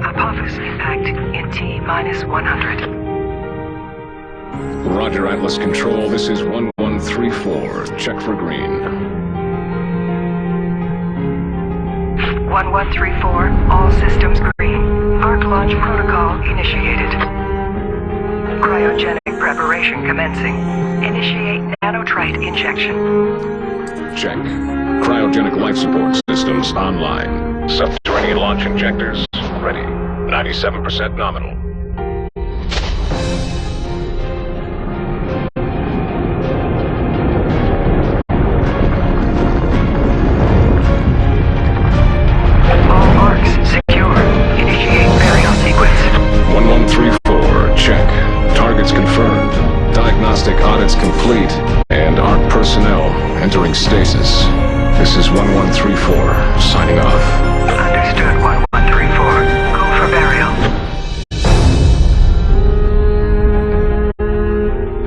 Apophis impact in T-100. Roger, Atlas Control. This is 1134. Check for green. 1134. All systems green. Arc launch protocol initiated. Cryogenic preparation commencing. Initiate nanotrite injection. Check. Cryogenic life support systems online. Subterranean launch injectors ready. 97% nominal. All arcs secure. Initiate burial sequence. 1134. Check. Targets confirmed. Diagnostic audits complete. And ARC personnel entering stasis. This is 1134. Signing off. Understood, 1134. Go for burial.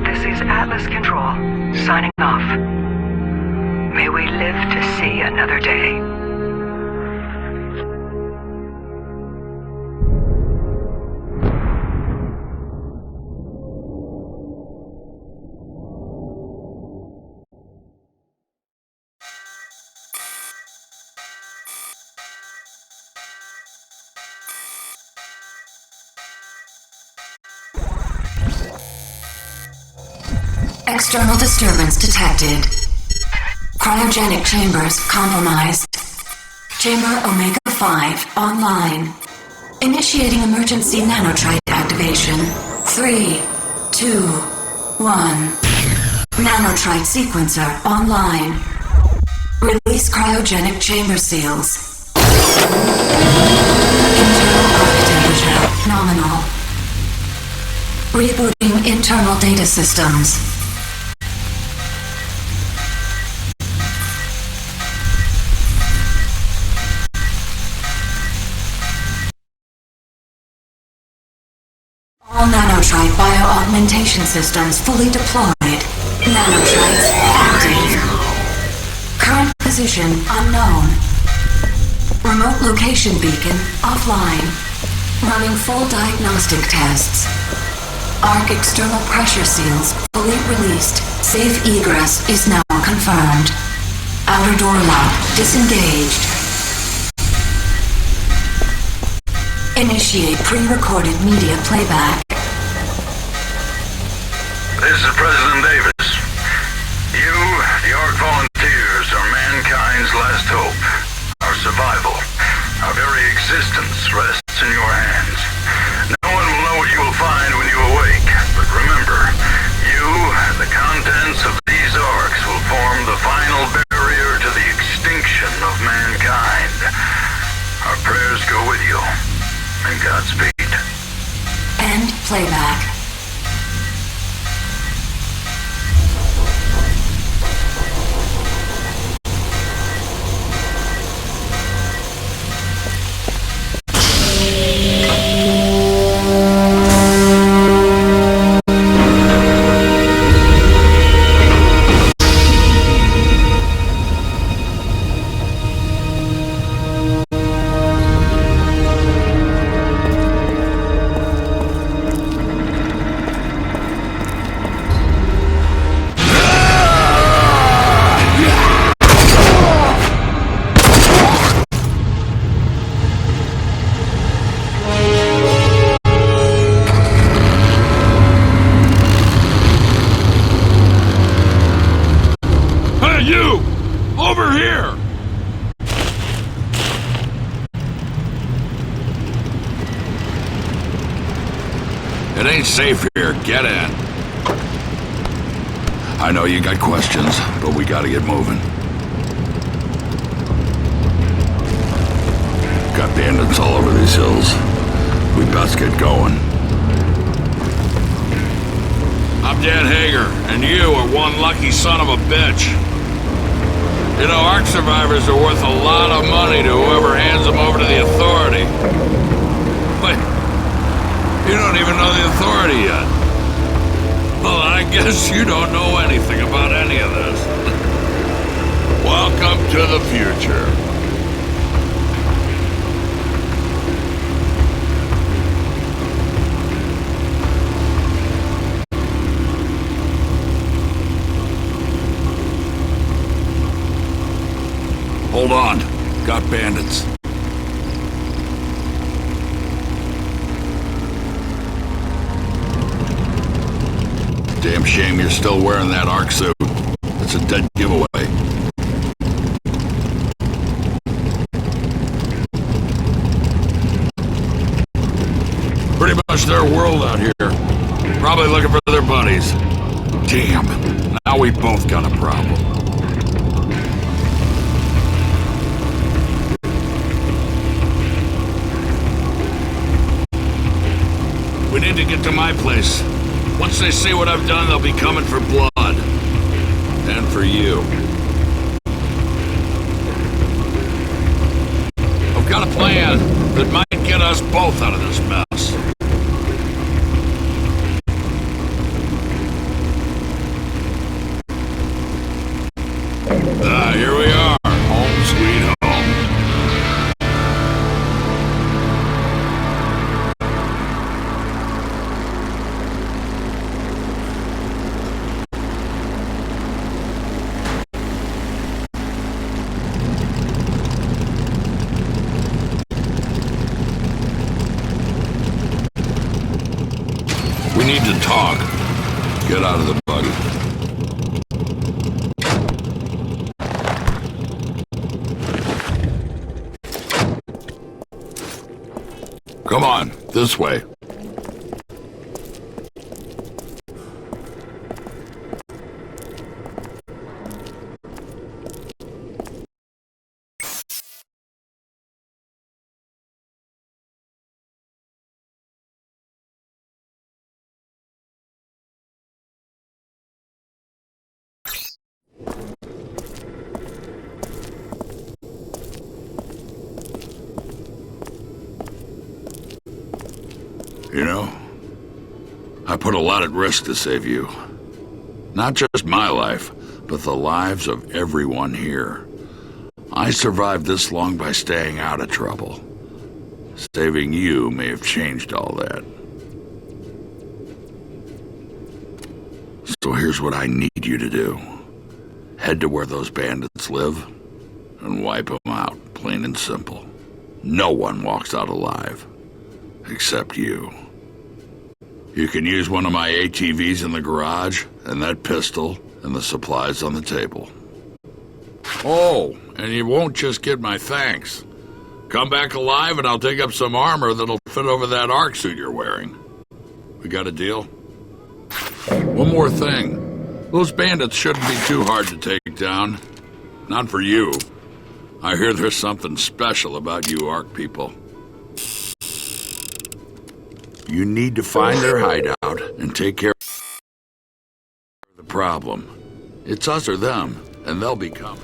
This is Atlas Control. Signing off. May we live to see another day. External disturbance detected. Cryogenic chambers compromised. Chamber Omega-5 online. Initiating emergency nanotrite activation. 3, 2, 1. Nanotrite sequencer online. Release cryogenic chamber seals. Internal arc temperature nominal. Rebooting internal data systems. All nanotrite bioaugmentation systems fully deployed. Nanotrites active. Current position unknown. Remote location beacon offline. Running full diagnostic tests. Arc external pressure seals fully released. Safe egress is now confirmed. Outer door lock disengaged. Initiate pre-recorded media playback. This is President Davis. You, the ARC volunteers, are mankind's last hope. Our survival, our very existence rests in your hands. No one will know what you will find when you awake, but remember, you and the contents of these arcs will form the final barrier to the extinction of mankind. Our prayers go with you, and Godspeed. End playback. Hey, you! Over here! It ain't safe here. Get in. I know you got questions, but we gotta get moving. Got bandits all over these hills. We best get going. I'm Dan Hager, and you are one lucky son of a bitch. You know, ARC survivors are worth a lot of money to whoever hands them over to the Authority. Wait, you don't even know the Authority yet. Well, I guess you don't know anything about any of this. Welcome to the future. Hold on. Got bandits. Damn shame you're still wearing that ARC suit. It's a dead giveaway. Pretty much their world out here. Probably looking for their buddies. Damn. Now we both got a problem. We need to get to my place. Once they see what I've done, they'll be coming for blood. And for you. I've got a plan that might get us both out of this mess. Here we are. Home sweet home. We need to talk. Get out of the buggy. Come on, this way. You know, I put a lot at risk to save you. Not just my life, but the lives of everyone here. I survived this long by staying out of trouble. Saving you may have changed all that. So here's what I need you to do. Head to where those bandits live and wipe them out, plain and simple. No one walks out alive. Except you. You can use one of my ATVs in the garage, and that pistol, and the supplies on the table. Oh, and you won't just get my thanks. Come back alive and I'll take up some armor that'll fit over that ARC suit you're wearing. We got a deal? One more thing. Those bandits shouldn't be too hard to take down. Not for you. I hear there's something special about you ARC people. You need to find their hideout and take care of the problem. It's us or them, and they'll be coming.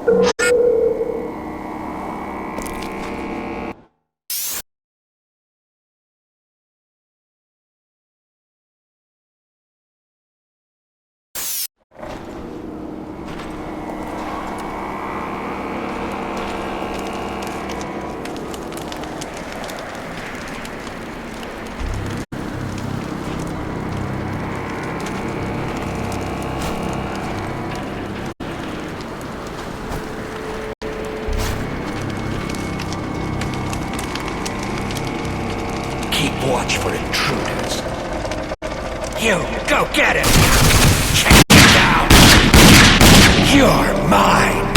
Keep watch for intruders. You, go get him! Check him down! You're mine!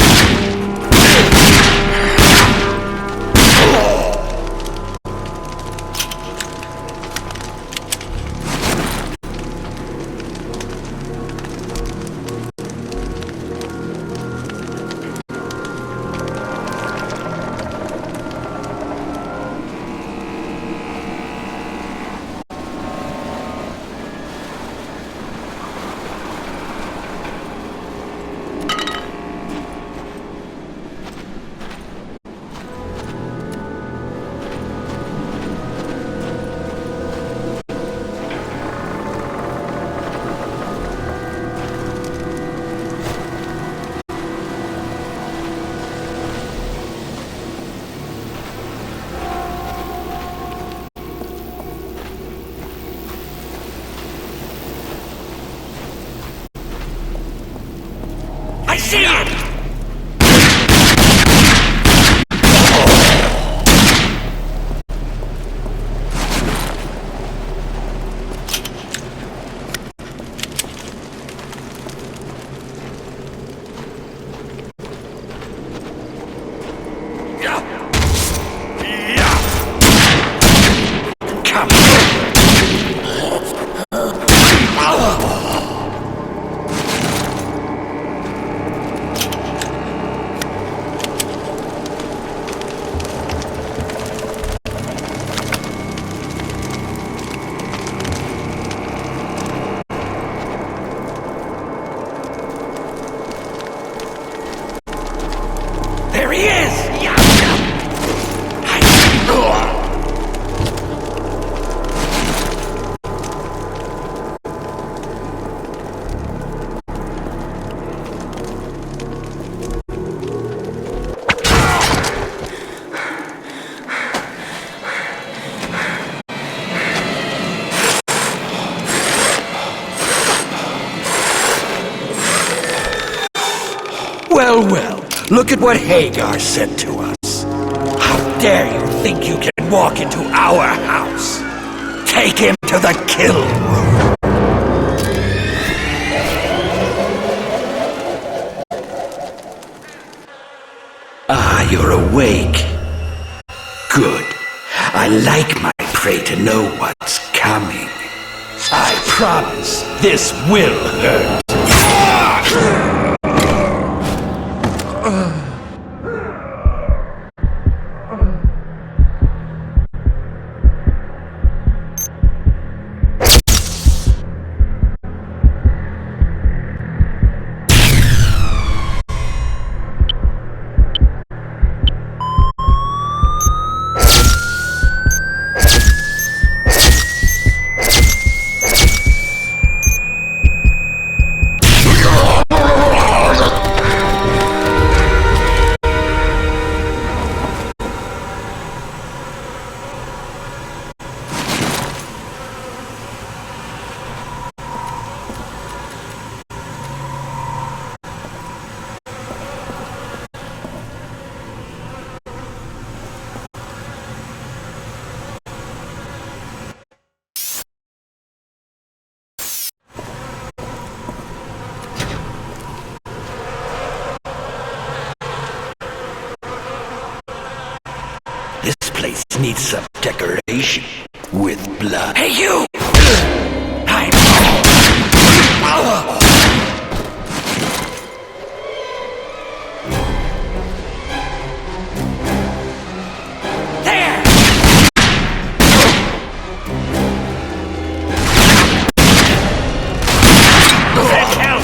I see him! Come There he is! Well, well, look at what Hagar said to us. How dare you think you can walk into our house? Take him to the kill room. Ah, you're awake. Good. I like my prey to know what's coming. I promise this will hurt. This place needs some decoration with blood. Hey, you! There! Send help!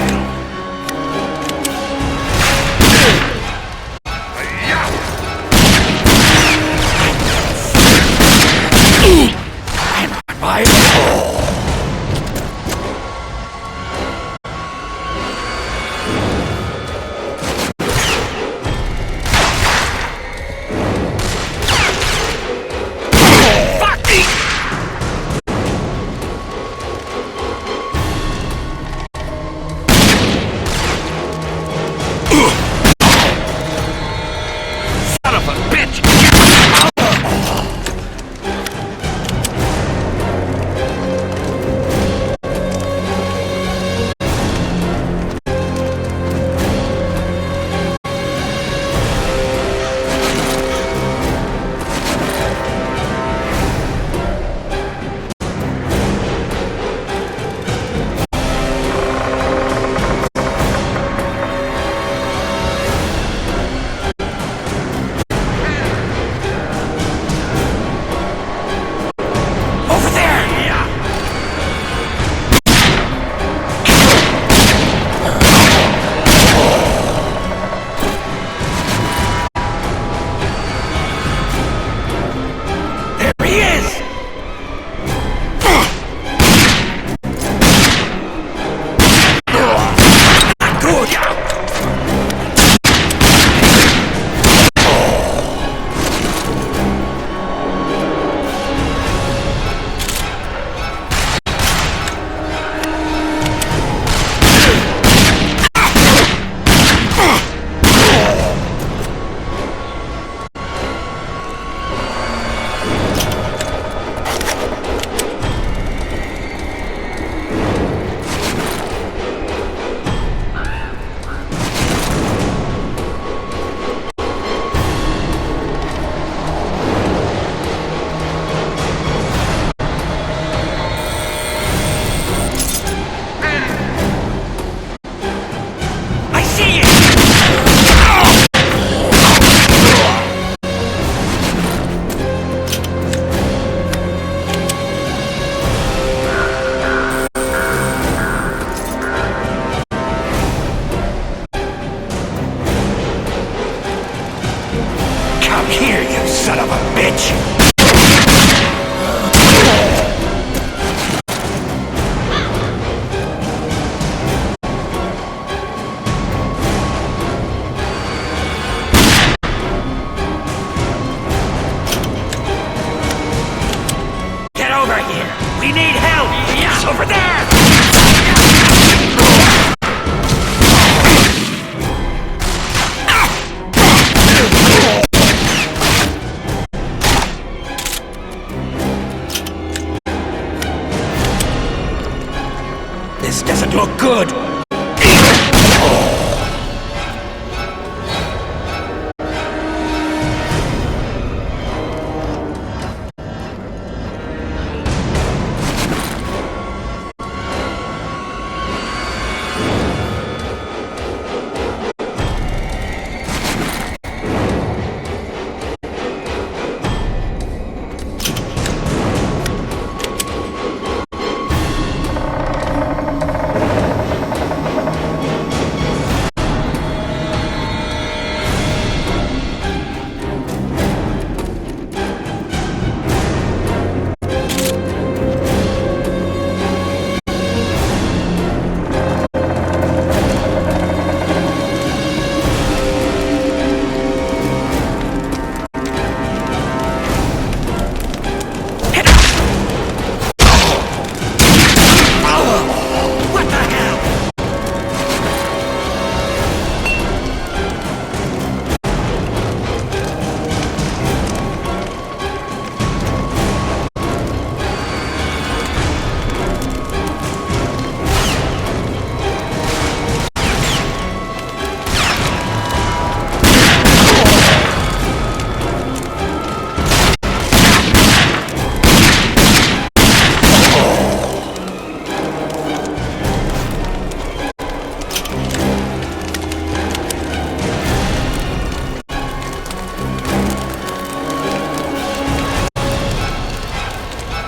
doesn't look good.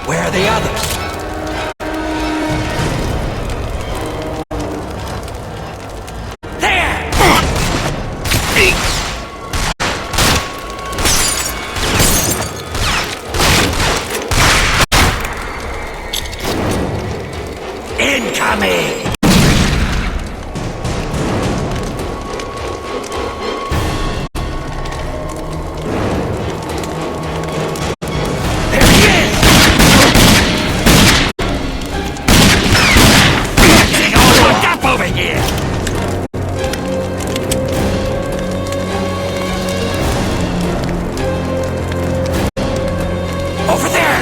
Where are the others? There! Incoming! Over here! Over there!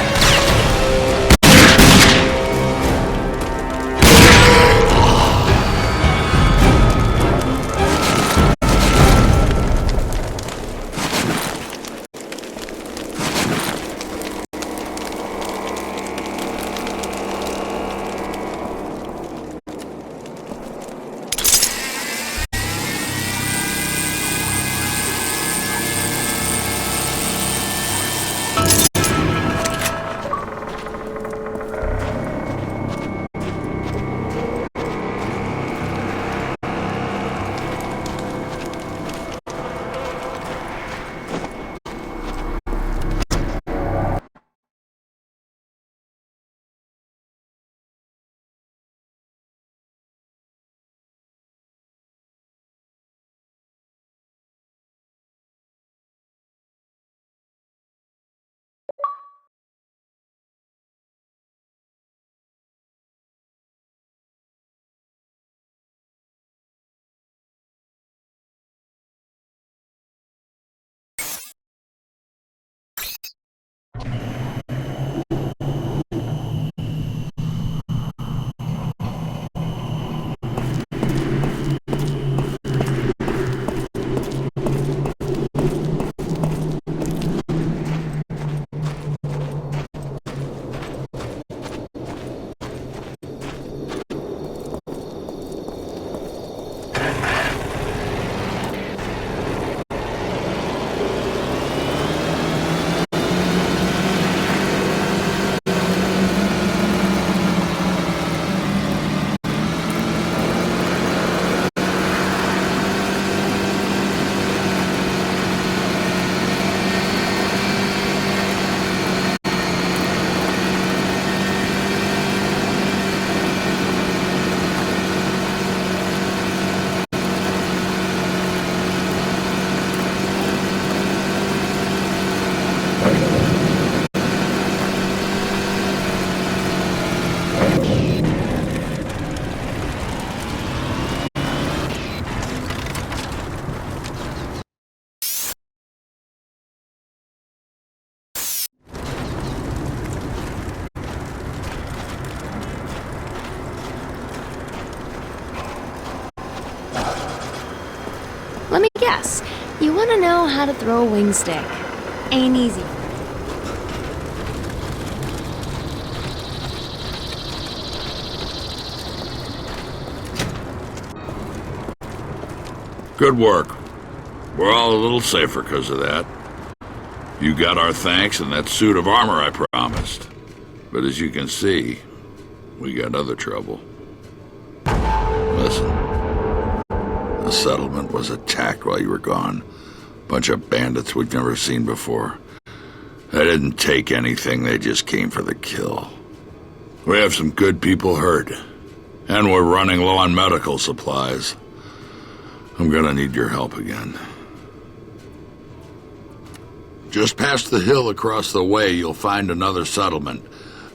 yes, you want to know how to throw a wing stick. Ain't easy. Good work. We're all a little safer because of that. You got our thanks and that suit of armor I promised. But as you can see, we got other trouble. Listen, the settlement was attacked while you were gone. Bunch of bandits we've never seen before. They didn't take anything, they just came for the kill. We have some good people hurt, and we're running low on medical supplies. I'm gonna need your help again. Just past the hill across the way, you'll find another settlement.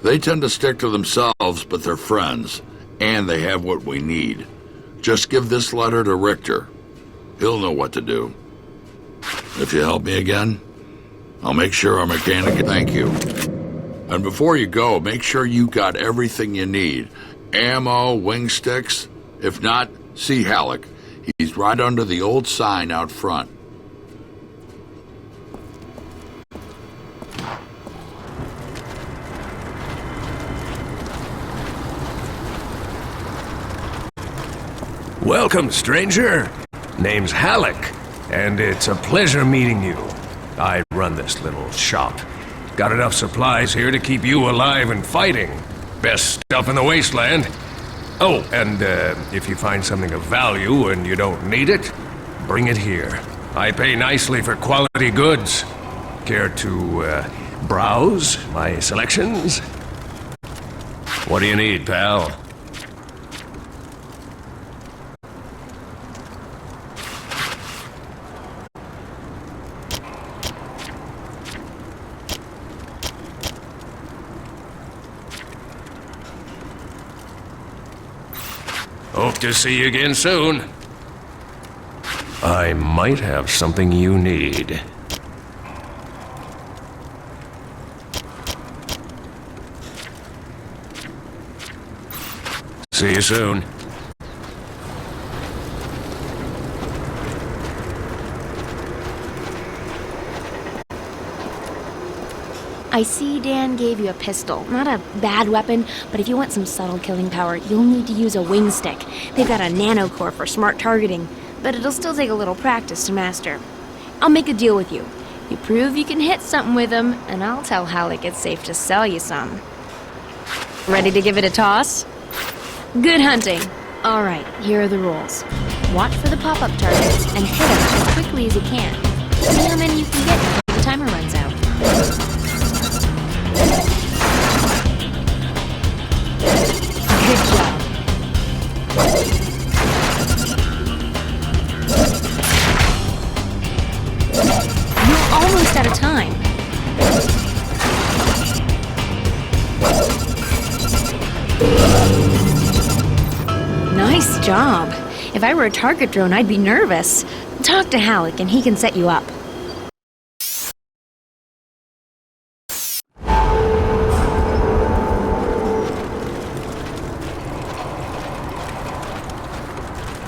They tend to stick to themselves, but they're friends, and they have what we need. Just give this letter to Richter. He'll know what to do. If you help me again, I'll make sure our mechanic... Thank you. And before you go, make sure you got everything you need. Ammo, wing sticks. If not, see Halleck. He's right under the old sign out front. Welcome, stranger. Name's Halleck, and it's a pleasure meeting you. I run this little shop. Got enough supplies here to keep you alive and fighting. Best stuff in the wasteland. Oh, and if you find something of value and you don't need it, bring it here. I pay nicely for quality goods. Care to browse my selections? What do you need, pal? Hope to see you again soon. I might have something you need. See you soon. I see Dan gave you a pistol. Not a bad weapon, but if you want some subtle killing power, you'll need to use a wing stick. They've got a nanocore for smart targeting, but it'll still take a little practice to master. I'll make a deal with you. You prove you can hit something with them, and I'll tell Halleck it's safe to sell you some. Ready to give it a toss? Good hunting. All right, here are the rules. Watch for the pop-up targets and hit them as quickly as you can. See how many you can get before the timer runs out. Good job. You're almost out of time. Nice job. If I were a target drone, I'd be nervous. Talk to Halleck and he can set you up.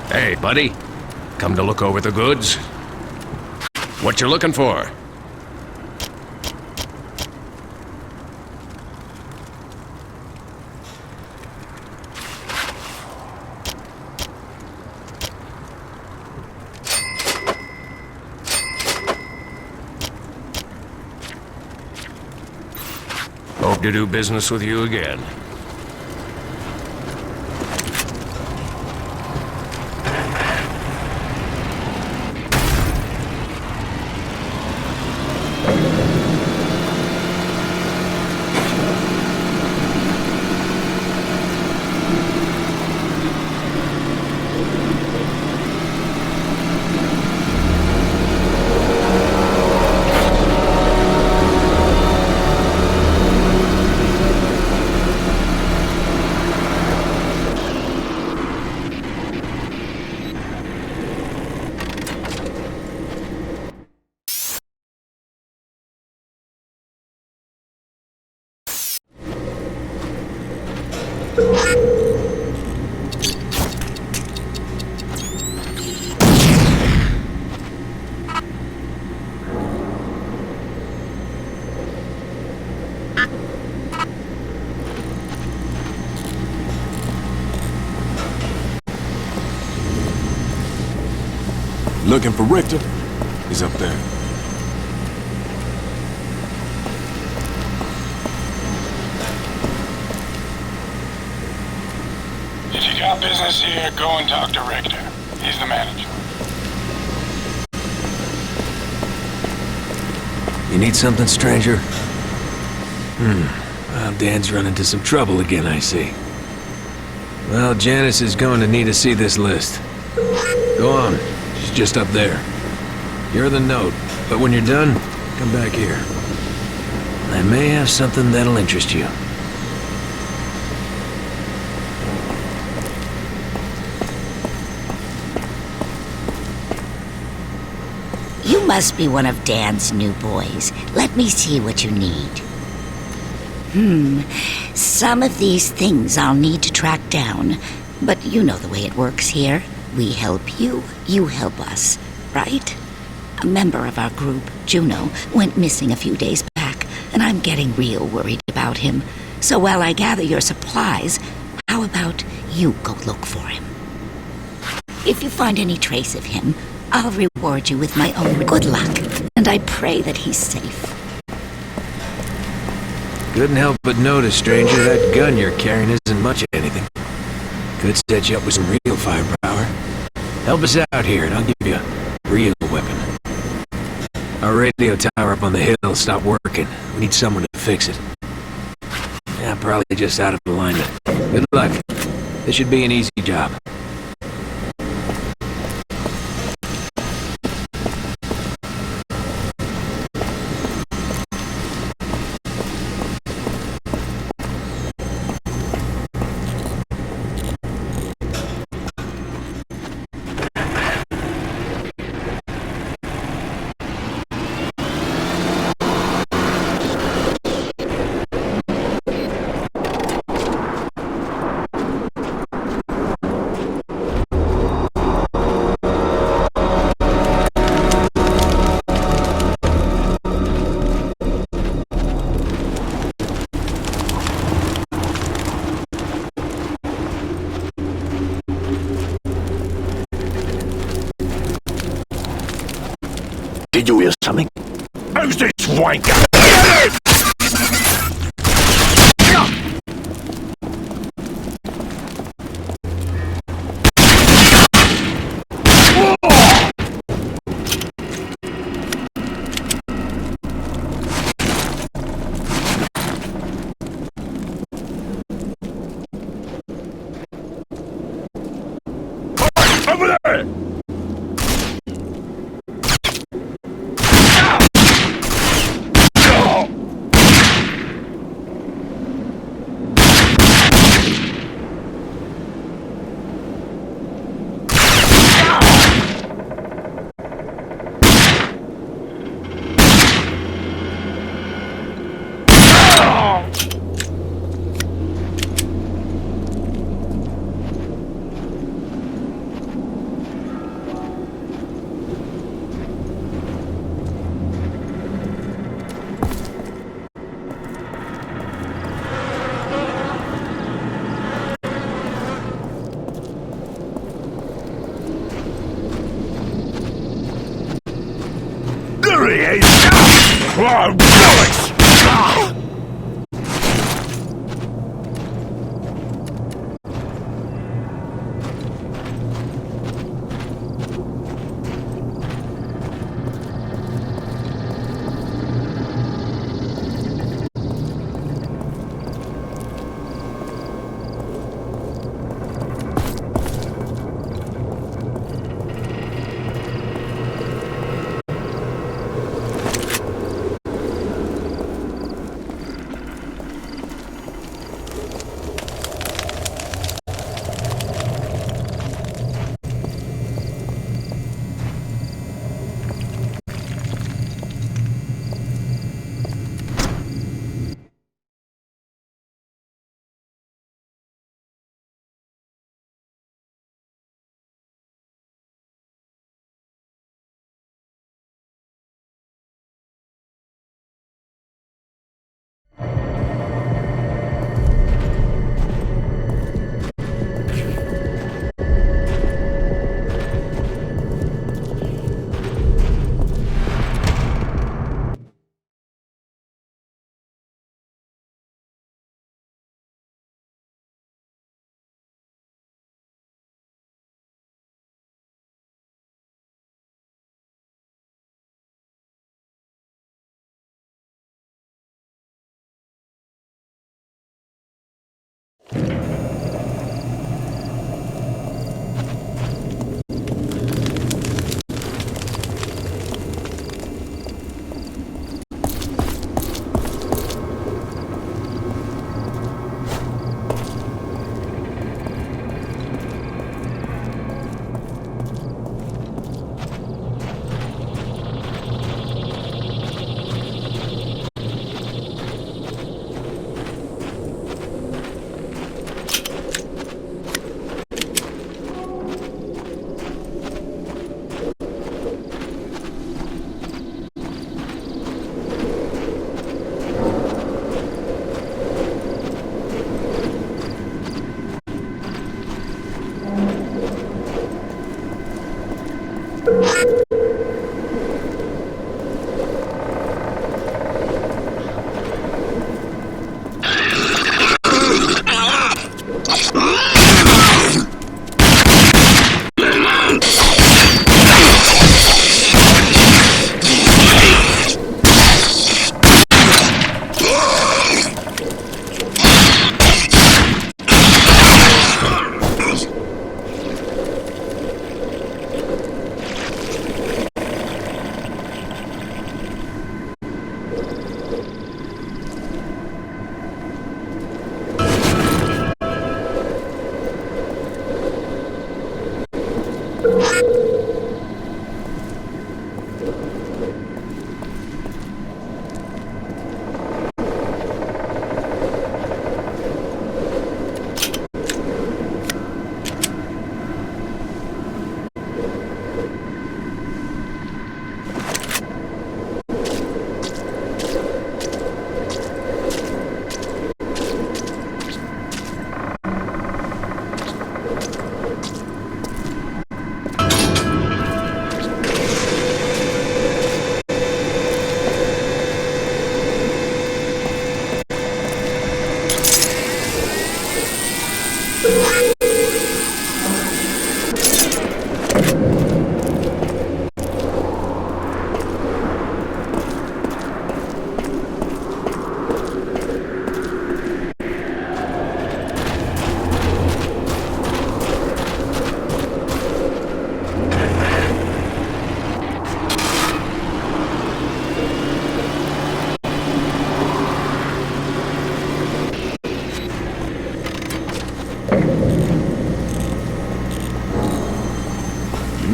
Hey, buddy. Come to look over the goods? What you looking for? Hope to do business with you again. looking for Richter? He's up there. If you got business here, go and talk to Richter. He's the manager. You need something, stranger? Well, Dan's run into some trouble again, I see. Well, Janice is going to need to see this list. Go on. She's just up there. You're the note, but when you're done, come back here. I may have something that'll interest you. You must be one of Dan's new boys. Let me see what you need. Some of these things I'll need to track down. But you know the way it works here. We help you, you help us, right? A member of our group, Juno, went missing a few days back, and I'm getting real worried about him. So while I gather your supplies, how about you go look for him? If you find any trace of him, I'll reward you with my own good luck, and I pray that he's safe. Couldn't help but notice, stranger, that gun you're carrying isn't much of anything. Could set you up with some real firepower. Help us out here, and I'll give you a real weapon. Our radio tower up on the hill stopped working. We need someone to fix it. Yeah, probably just out of alignment. Good luck. This should be an easy job. Did you hear something? Who's this wanker? Over there! There he is! Oh, bollocks!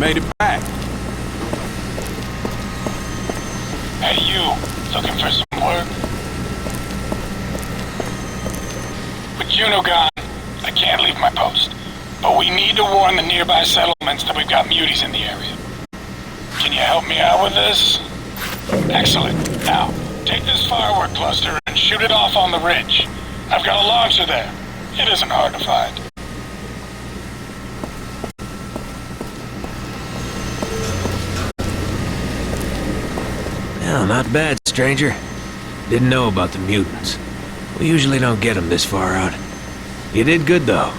made it back. Hey, you. Looking for some work? With Juno gone, I can't leave my post. But we need to warn the nearby settlements that we've got muties in the area. Can you help me out with this? Excellent. Now, take this firework cluster and shoot it off on the ridge. I've got a launcher there. It isn't hard to find. Well, not bad, stranger. Didn't know about the mutants. We usually don't get them this far out. You did good, though.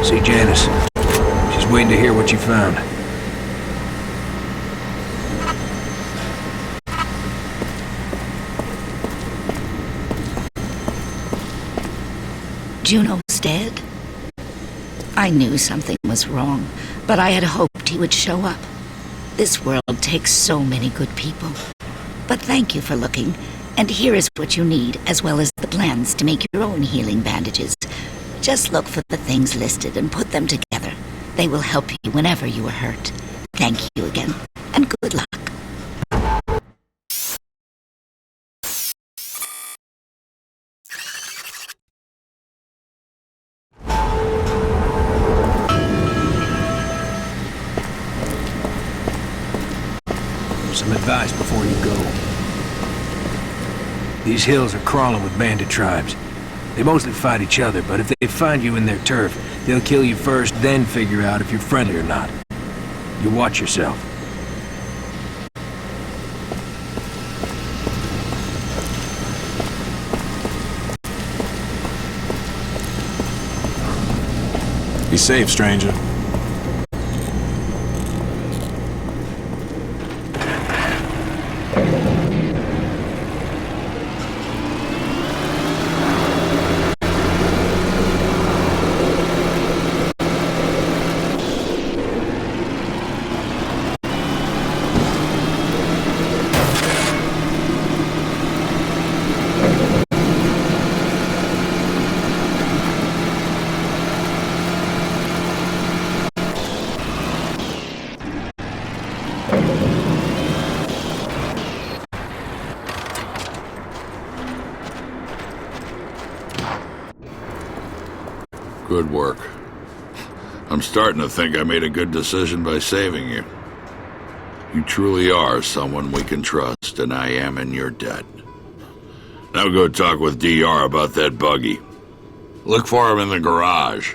See Janice. She's waiting to hear what you found. Juno's dead? I knew something was wrong, but I had hoped he would show up. This world takes so many good people. But thank you for looking, and here is what you need, as well as the plans to make your own healing bandages. Just look for the things listed and put them together. They will help you whenever you are hurt. Thank you again, and good luck. Some advice before you go. These hills are crawling with bandit tribes. They mostly fight each other, but if they find you in their turf, they'll kill you first, then figure out if you're friendly or not. You watch yourself. Be safe, stranger. Good work. I'm starting to think I made a good decision by saving you. You truly are someone we can trust, and I am in your debt. Now go talk with DR about that buggy. Look for him in the garage.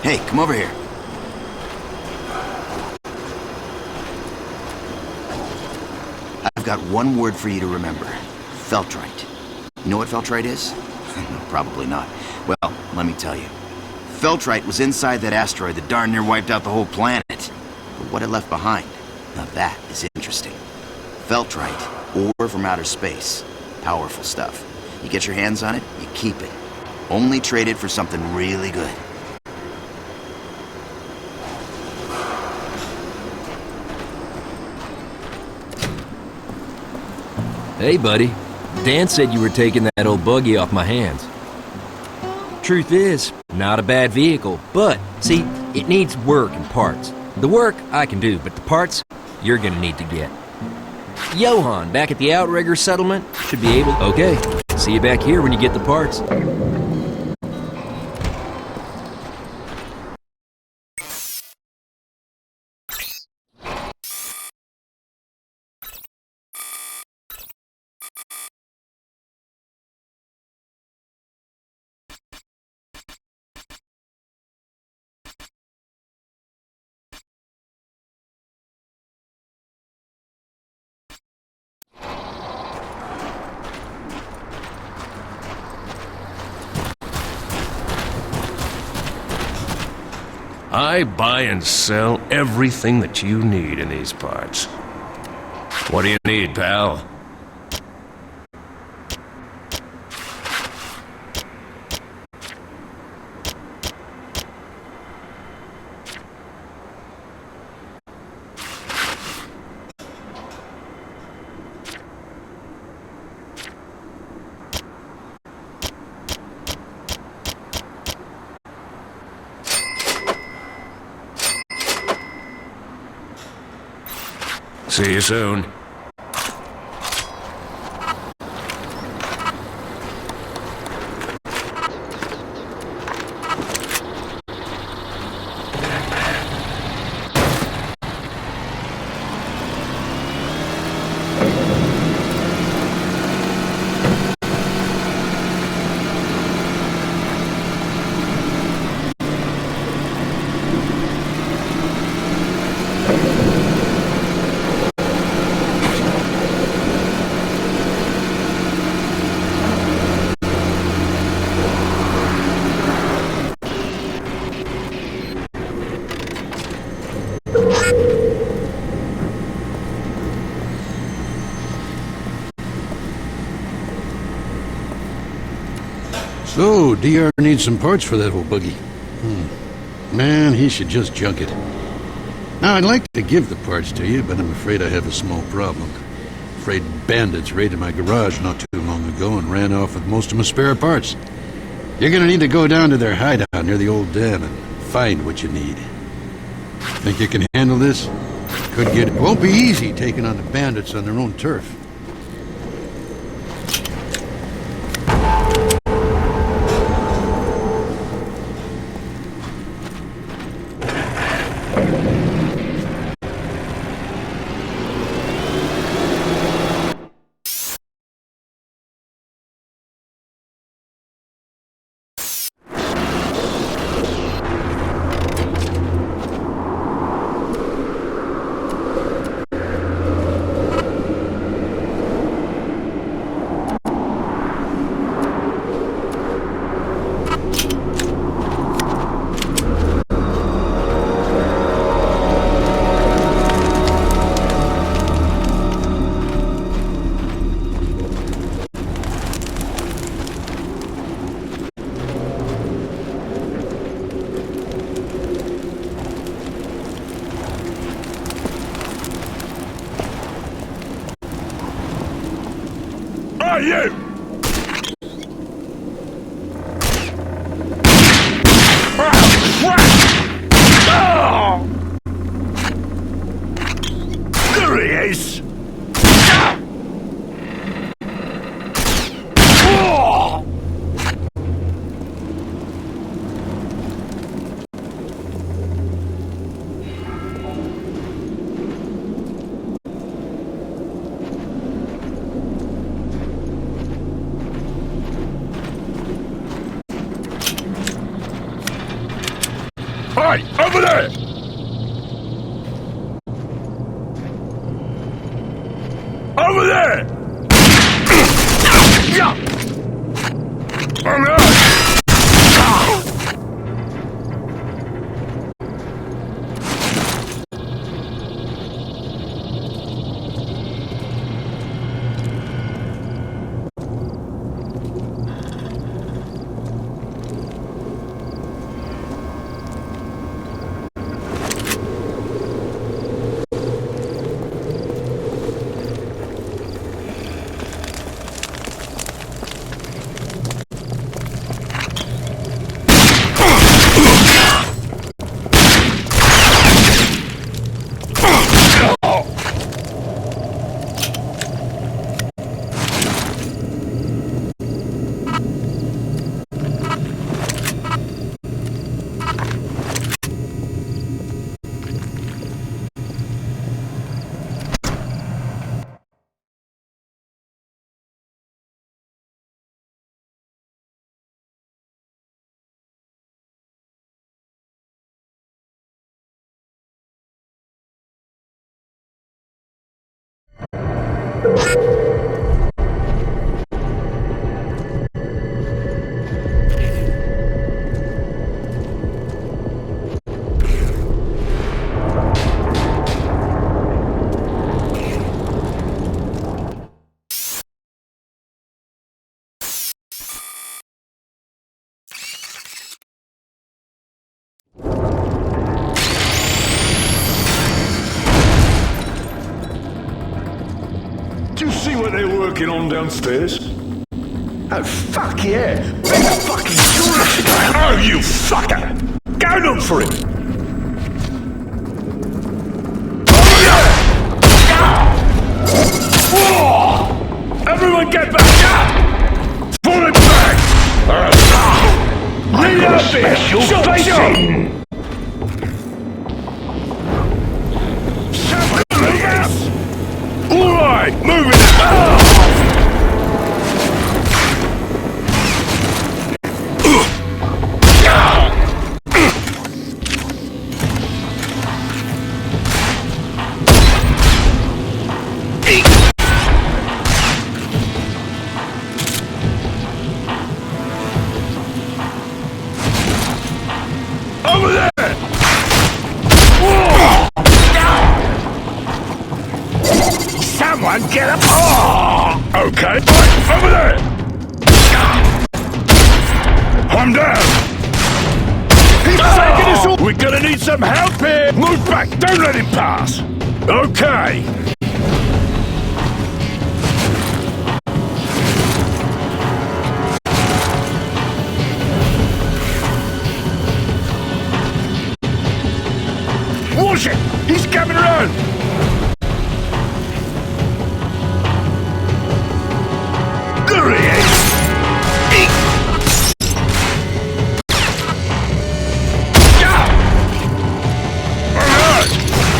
Hey, come over here. I've got one word for you to remember. Feltrite. You know what Feltrite is? Probably not. Well, let me tell you. Feltrite was inside that asteroid that darn near wiped out the whole planet. But what it left behind, now that is interesting. Feltrite, ore from outer space. Powerful stuff. You get your hands on it, you keep it. Only trade it for something really good. Hey, buddy. Dan said you were taking that old buggy off my hands. Truth is, not a bad vehicle, but, see, it needs work and parts. The work, I can do, but the parts, you're gonna need to get. Johan, back at the Outrigger settlement, should be able... Okay, see you back here when you get the parts. I buy and sell everything that you need in these parts. What do you need, pal? See you soon. So, DR needs some parts for that old buggy. Man, he should just junk it. Now, I'd like to give the parts to you, but I'm afraid I have a small problem. Afraid bandits raided my garage not too long ago and ran off with most of my spare parts. You're gonna need to go down to their hideout near the old dam and find what you need. Think you can handle this? It won't be easy taking on the bandits on their own turf. You! There he is! Hey, over there! Over there! On the Do you see what they're working on downstairs? Oh, fuck yeah! Big fucking tourist! Oh, you fucker! Go look for it! Over there! Someone get back! Pull it back! Reload it! Special Alright, moving it! Over there! Someone get up! Oh, okay, right, over there! I'm down! He's taking us all! We're gonna need some help here! Move back! Don't let him pass! Okay! Watch it! He's coming around! There he is!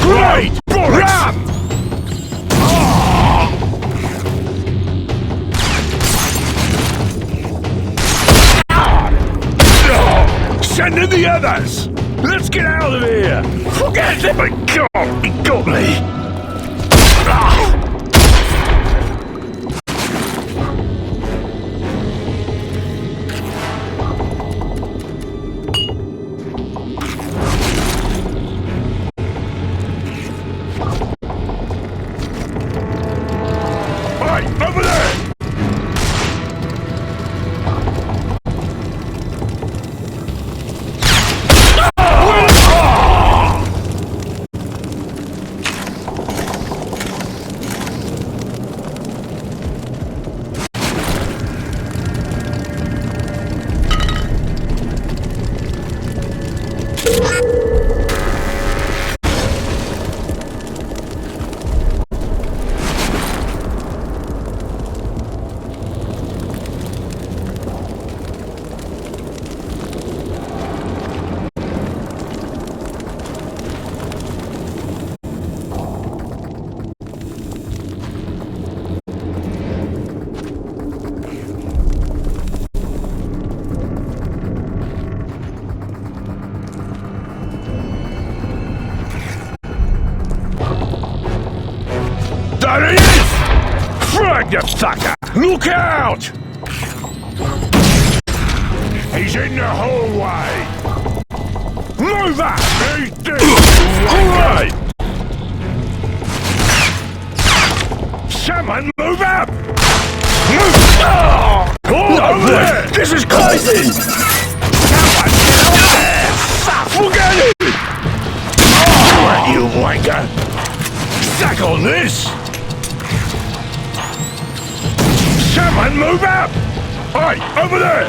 Great! Ram! Send in the others! Let's get out of here! Forget it! My God! He got me! Right, over there! There he is! Frag, you fucker! Look out! He's in the hallway! Move up! He's dead! Alright! Someone move up! Move! Oh! Over there! This is crazy! Someone get up there! Forget it! Oh, you wanker! Sack on this! Someone move up! Oi, over there!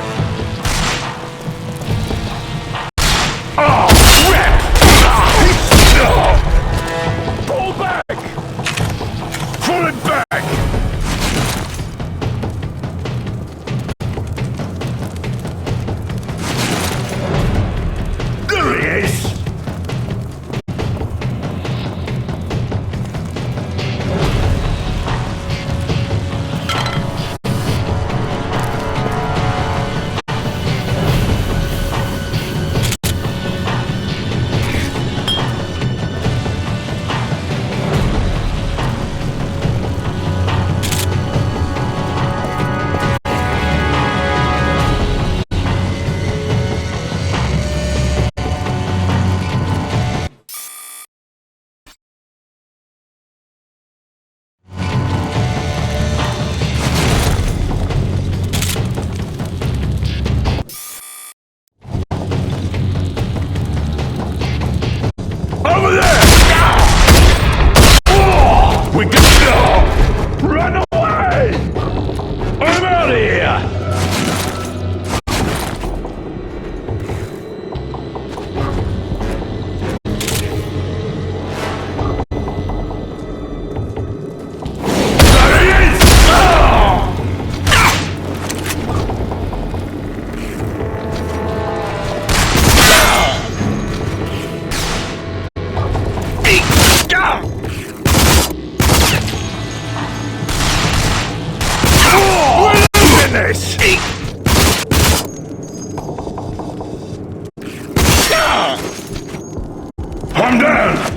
Oh, crap! Pull back! Pull it back! There he is! This! I'm down!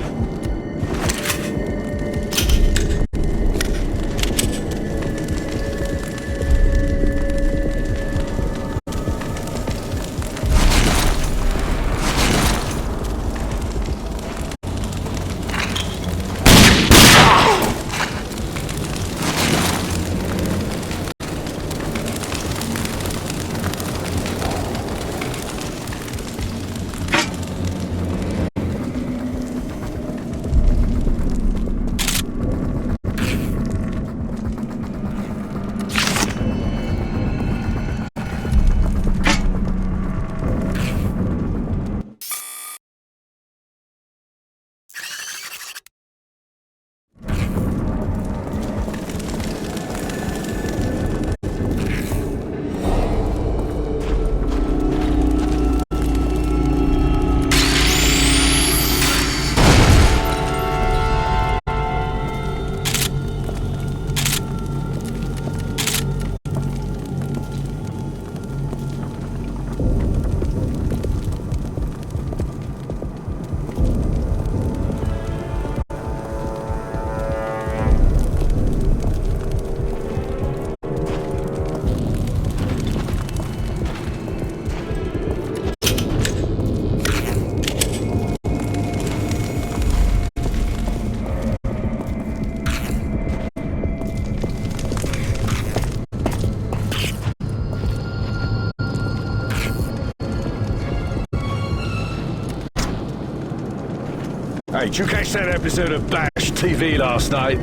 Hey, did you catch that episode of Bash TV last night?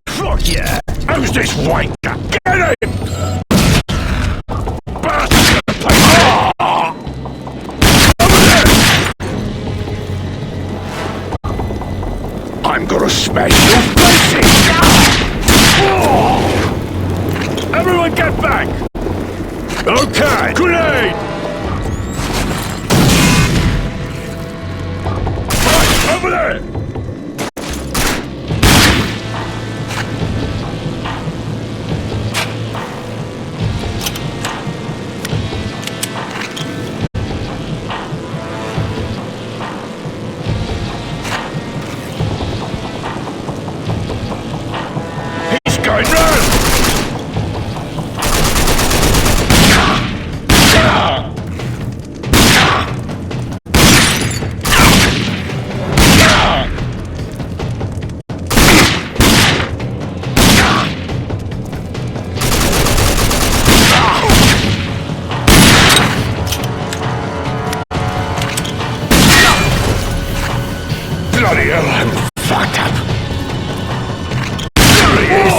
Fuck yeah! Who's this wanker? Get him! I'm gonna smash your faces! Everyone get back! Okay, grenade! Over there! He's going round! Bloody hell, I'm fucked up. There he is!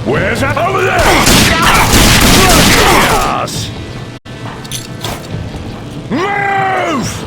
Where's that? Over there! Move!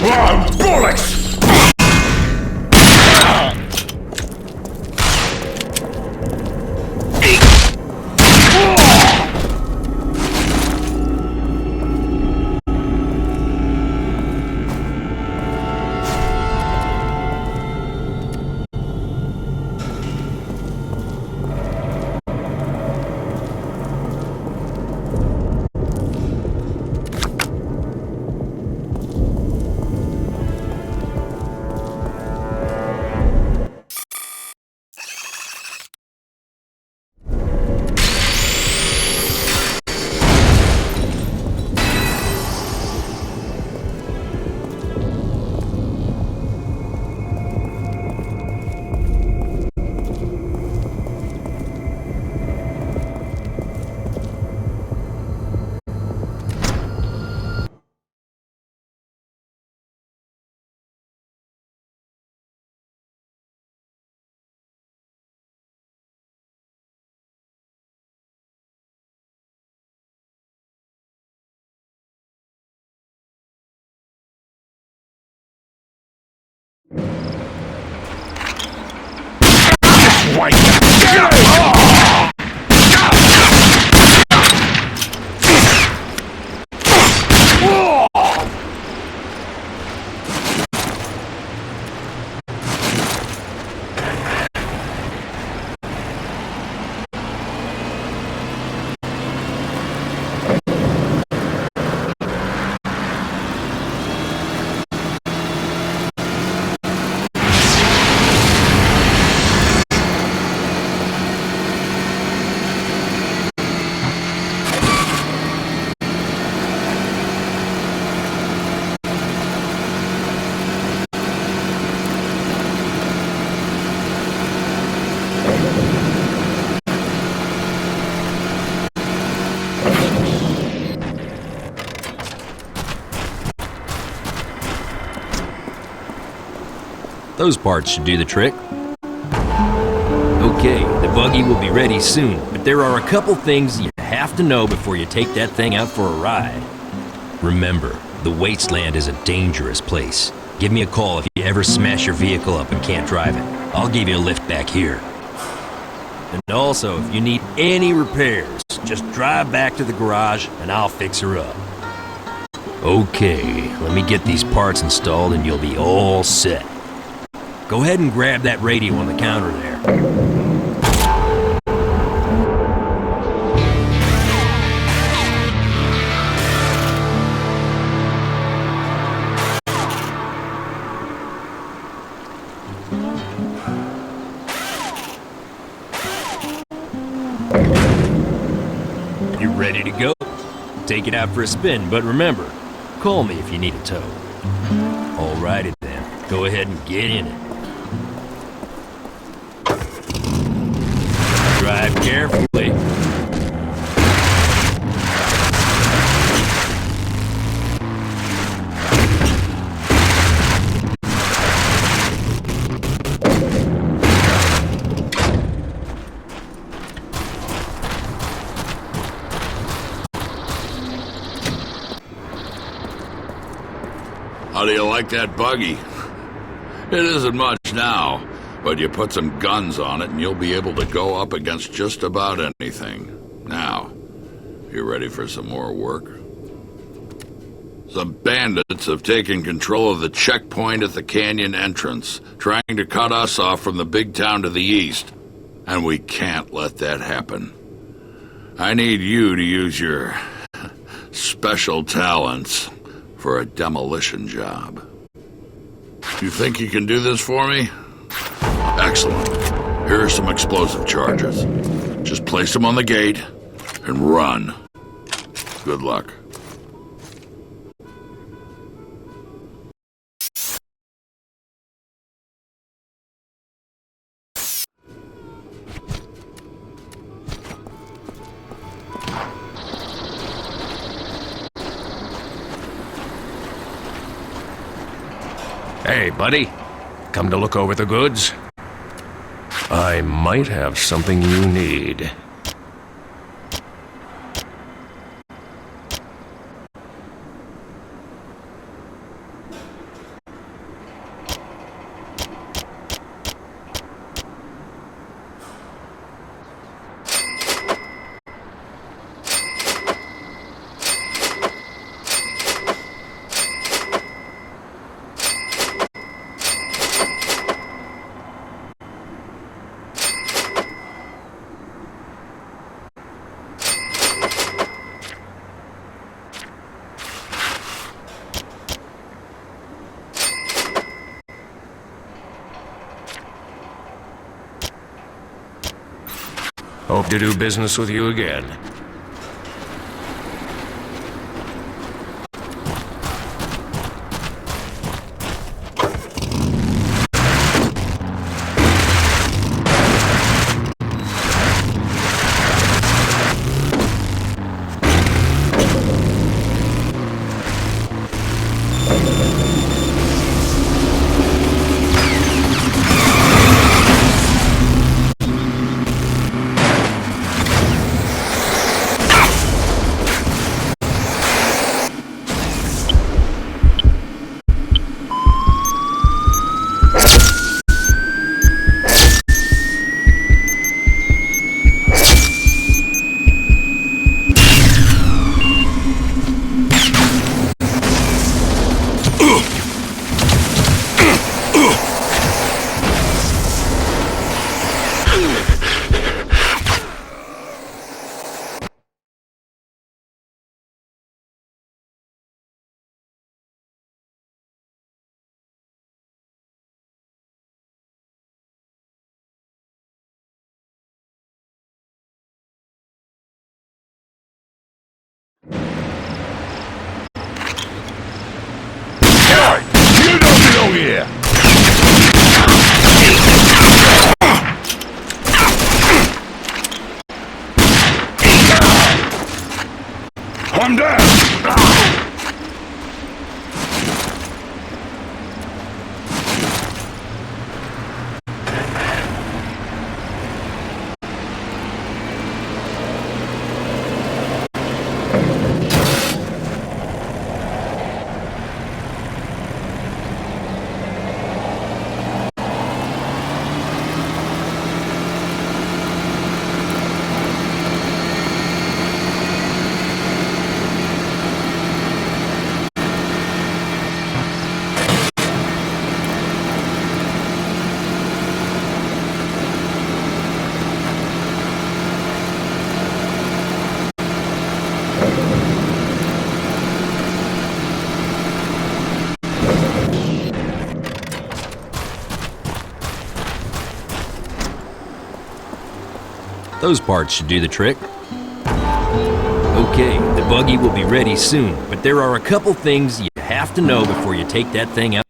Bullets! Those parts should do the trick. Okay, the buggy will be ready soon, but there are a couple things you have to know before you take that thing out for a ride. Remember, the wasteland is a dangerous place. Give me a call if you ever smash your vehicle up and can't drive it. I'll give you a lift back here. And also, if you need any repairs, just drive back to the garage and I'll fix her up. Okay, let me get these parts installed and you'll be all set. Go ahead and grab that radio on the counter there. You ready to go? Take it out for a spin, but remember, call me if you need a tow. Alrighty then, go ahead and get in it. Drive carefully. How do you like that buggy? It isn't much now, but you put some guns on it and you'll be able to go up against just about anything. Now, you ready for some more work? Some bandits have taken control of the checkpoint at the canyon entrance, trying to cut us off from the big town to the east. And we can't let that happen. I need you to use your special talents for a demolition job. You think you can do this for me? Excellent. Here are some explosive charges. Just place them on the gate and run. Good luck. Hey, buddy. Come to look over the goods? I might have something you need. Hope to do business with you again. I'm down! Those parts should do the trick. Okay, the buggy will be ready soon, but there are a couple things you have to know before you take that thing out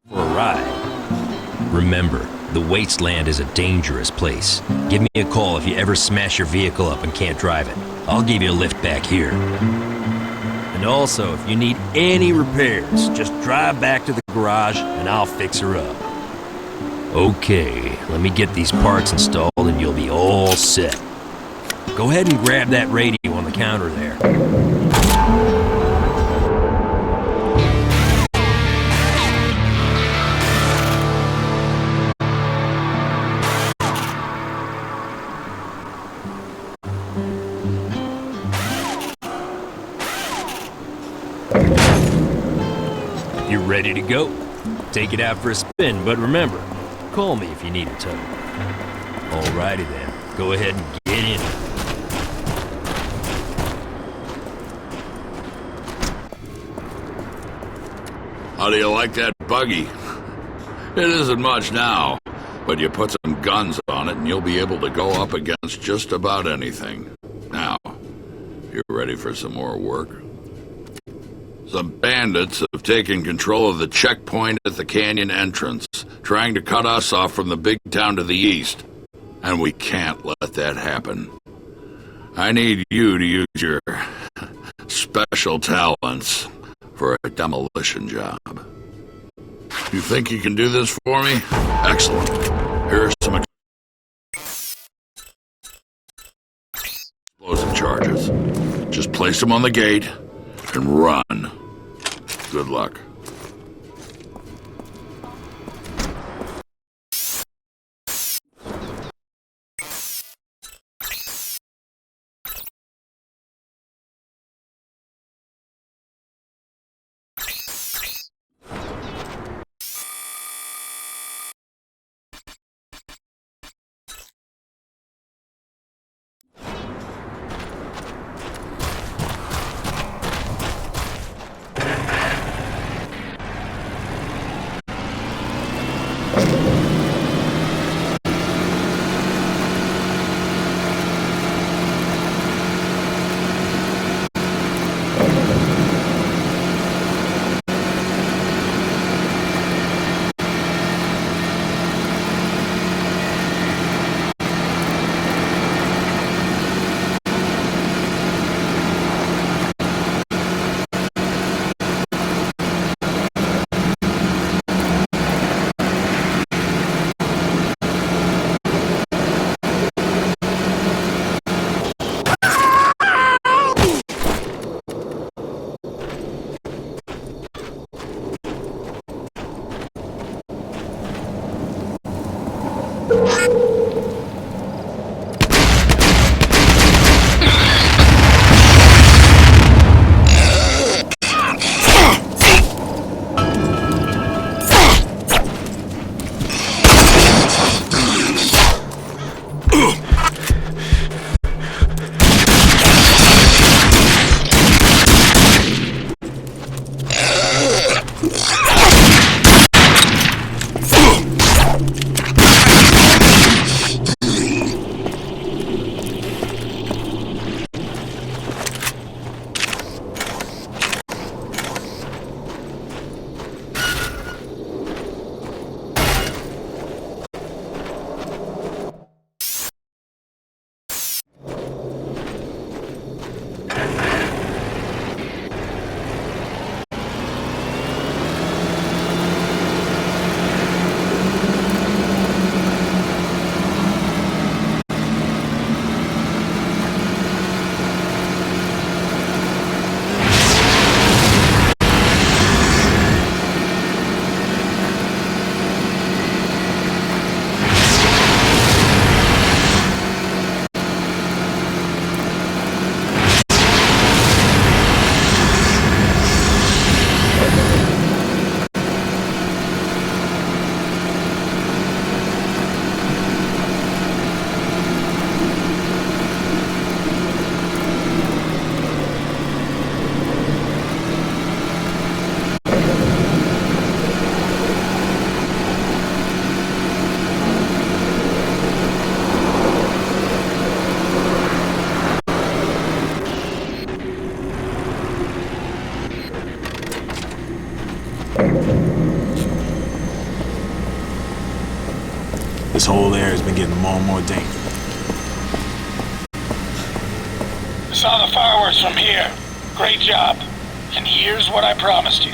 for a ride. Remember, the wasteland is a dangerous place. Give me a call if you ever smash your vehicle up and can't drive it. I'll give you a lift back here. And also, if you need any repairs, just drive back to the garage and I'll fix her up. Okay, let me get these parts installed and you'll be all set. Go ahead and grab that radio on the counter there. You're ready to go. Take it out for a spin, but remember, call me if you need a tow. Alrighty then, go ahead and get in. How do you like that buggy? It isn't much now, but you put some guns on it and you'll be able to go up against just about anything. Now, you ready for some more work? Some bandits have taken control of the checkpoint at the canyon entrance, trying to cut us off from the big town to the east. And we can't let that happen. I need you to use your special talents for a demolition job. You think you can do this for me? Excellent. Here's some explosive charges. Just place them on the gate and run. Good luck. This whole area has been getting more and more dangerous. I saw the fireworks from here. Great job. And here's what I promised you.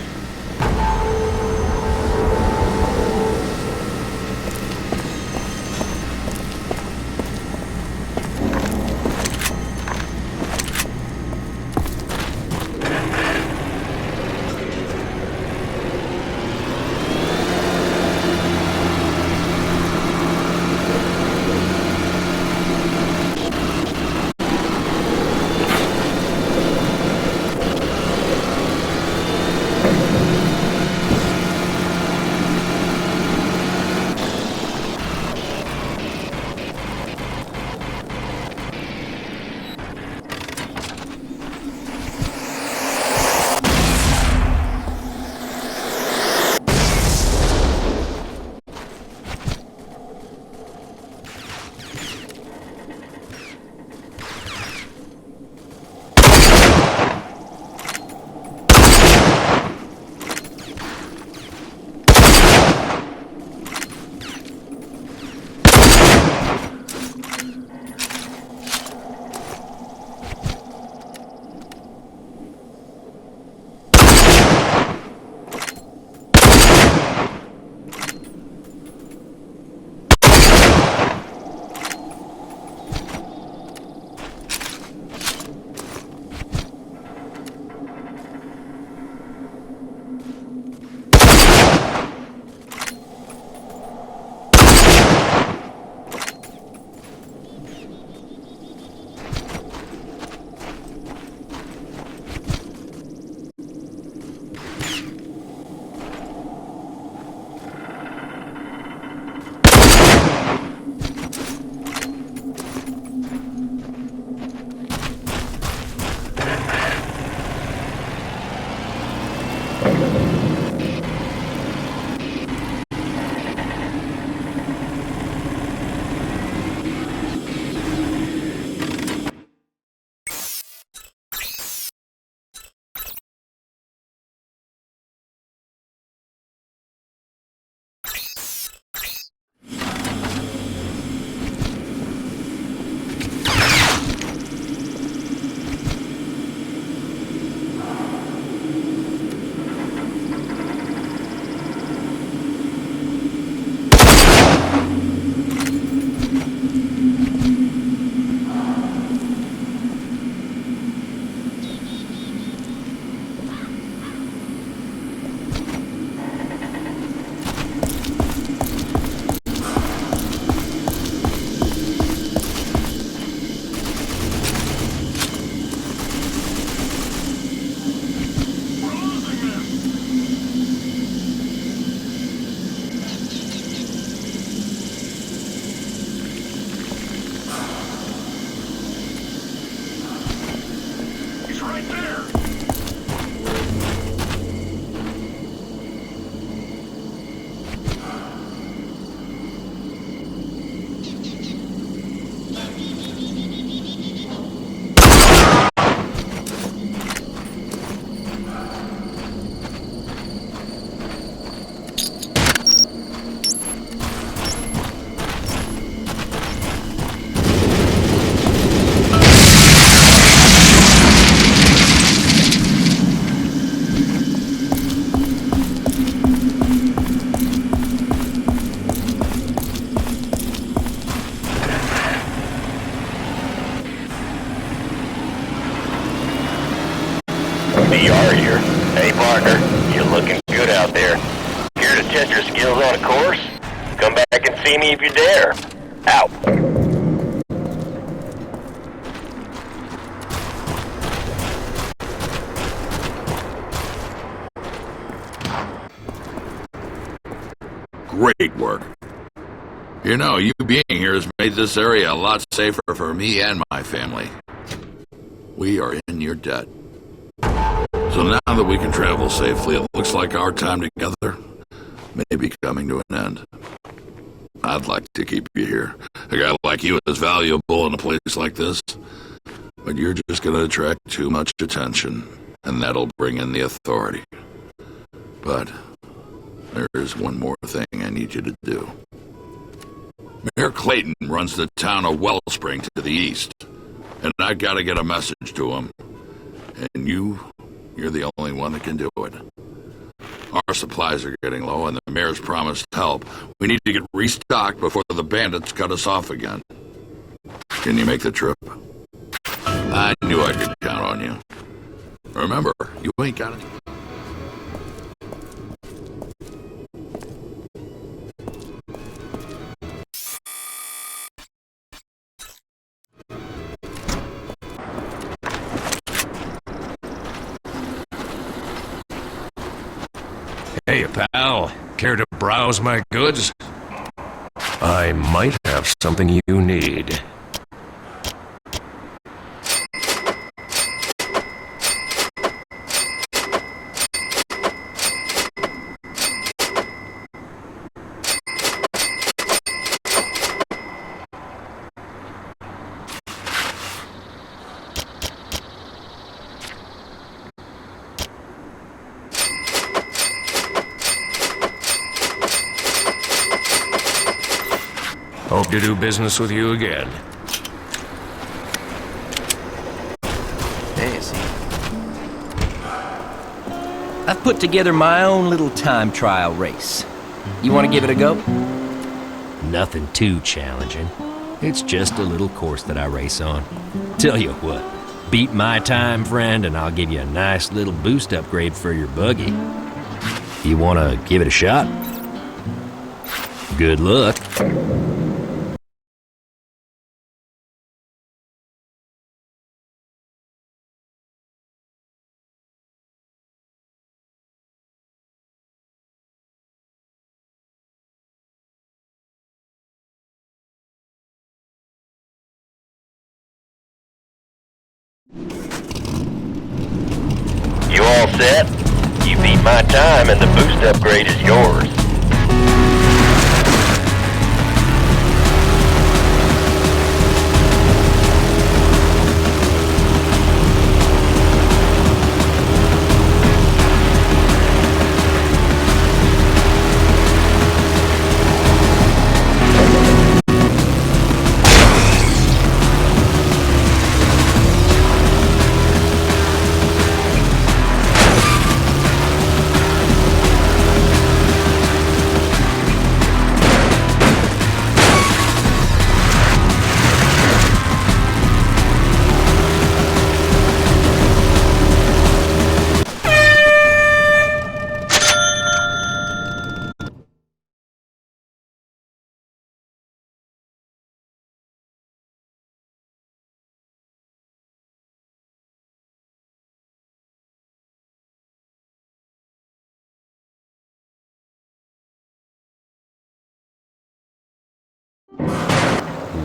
BR here. Hey, partner, you're looking good out there. Here to test your skills on a course? Come back and see me if you dare. Out. Great work. You know, you being here has made this area a lot safer for me and my family. We are in your debt. So now that we can travel safely, it looks like our time together may be coming to an end. I'd like to keep you here. A guy like you is valuable in a place like this, but you're just going to attract too much attention, and that'll bring in the authority. But there's one more thing I need you to do. Mayor Clayton runs the town of Wellspring to the east, and I gotta get a message to him. And you're the only one that can do it. Our supplies are getting low, and the mayor's promised help. We need to get restocked before the bandits cut us off again. Can you make the trip? I knew I could count on you. Remember, you ain't got it. Hey, pal. Care to browse my goods? I might have something you need. Hope to do business with you again. Hey, see. I've put together my own little time trial race. You want to give it a go? Nothing too challenging. It's just a little course that I race on. Tell you what, beat my time, friend, and I'll give you a nice little boost upgrade for your buggy. You want to give it a shot? Good luck. You all set? You beat my time and the boost upgrade is yours.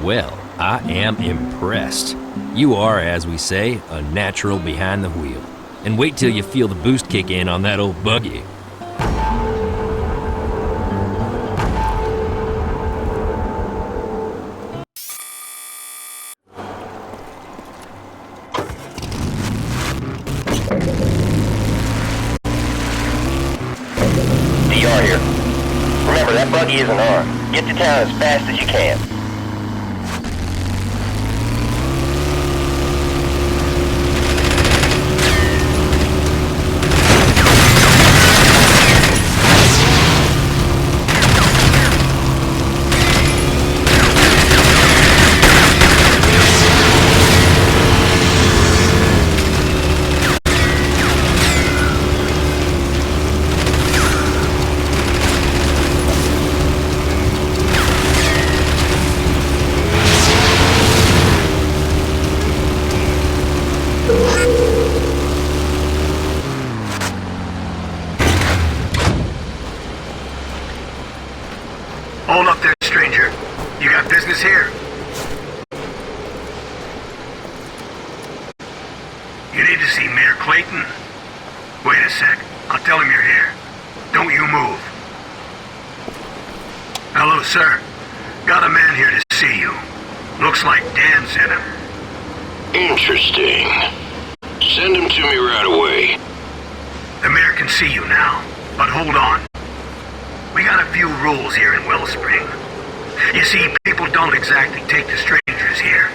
Well, I am impressed. You are, as we say, a natural behind the wheel. And wait till you feel the boost kick in on that old buggy. DR here. Remember, that buggy isn't armed. Get to town as fast as you can. Hold up there, stranger. You got business here? You need to see Mayor Clayton? Wait a sec. I'll tell him you're here. Don't you move. Hello, sir. Got a man here to see you. Looks like Dan sent him. Interesting. Send him to me right away. The mayor can see you now, but hold on. We got a few rules here in Wellspring. You see, people don't exactly take to strangers here.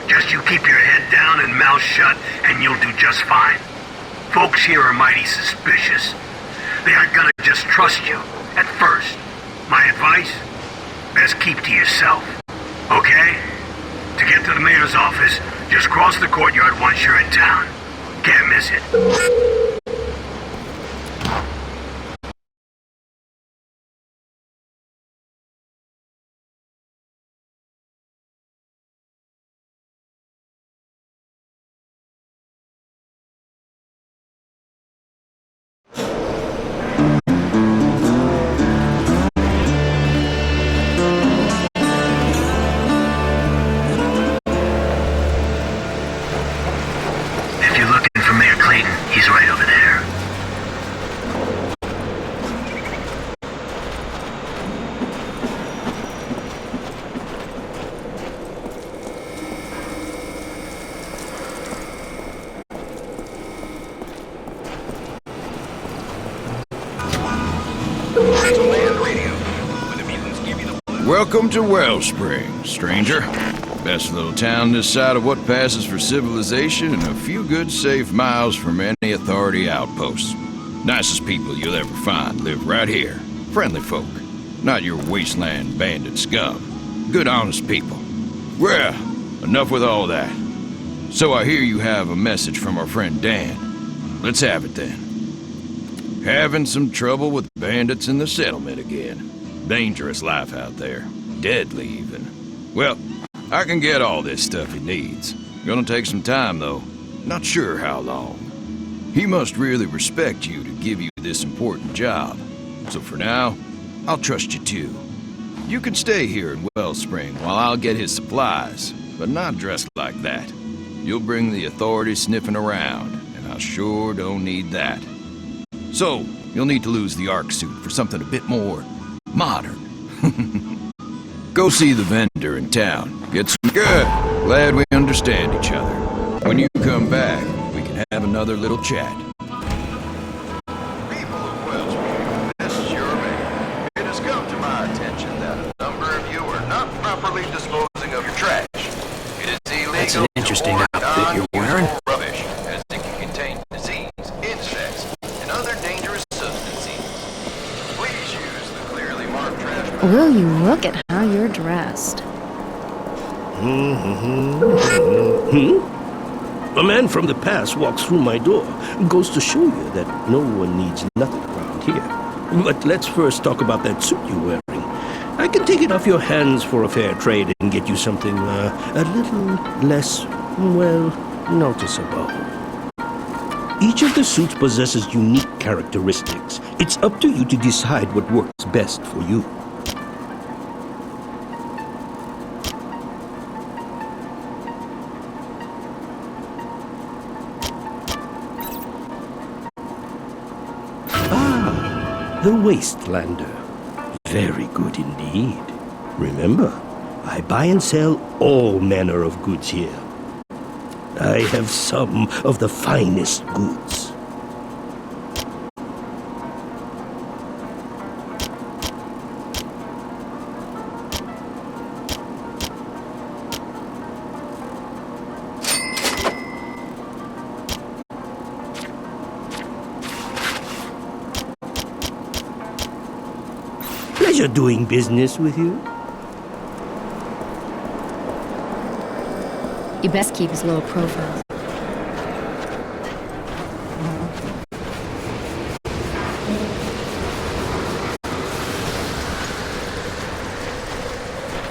Just you keep your head down and mouth shut, and you'll do just fine. Folks here are mighty suspicious. They aren't gonna just trust you, at first. My advice? Best keep to yourself. Okay? To get to the mayor's office, just cross the courtyard once you're in town. Can't miss it. Welcome to Wellspring, stranger. Best little town this side of what passes for civilization and a few good safe miles from any authority outposts. Nicest people you'll ever find live right here. Friendly folk. Not your wasteland bandit scum. Good honest people. Well, enough with all that. So I hear you have a message from our friend Dan. Let's have it then. Having some trouble with bandits in the settlement again. Dangerous life out there. Deadly, even. Well, I can get all this stuff he needs. Gonna take some time, though. Not sure how long. He must really respect you to give you this important job. So for now, I'll trust you too. You can stay here in Wellspring while I'll get his supplies, but not dressed like that. You'll bring the authorities sniffing around, and I sure don't need that. So, you'll need to lose the Ark suit for something a bit more modern. Go see the vendor in town. Get some good. Glad we understand each other. When you come back, we can have another little chat. People of Wellspring, this is your mayor. It has come to my attention that a number of you are not properly disposing of your trash. It is illegal. That's an interesting outfit you're wearing. Rubbish, as it can contain disease, insects, and other dangerous substances. Please use the clearly marked trash. Will you look at how you're dressed? A man from the past walks through my door. Goes to show you that no one needs nothing around here. But let's first talk about that suit you're wearing. I can take it off your hands for a fair trade and get you something a little less, well, noticeable. Each of the suits possesses unique characteristics. It's up to you to decide what works best for you. The Wastelander. Very good indeed. Remember, I buy and sell all manner of goods here. I have some of the finest goods. Pleasure doing business with you. You best keep his low profile.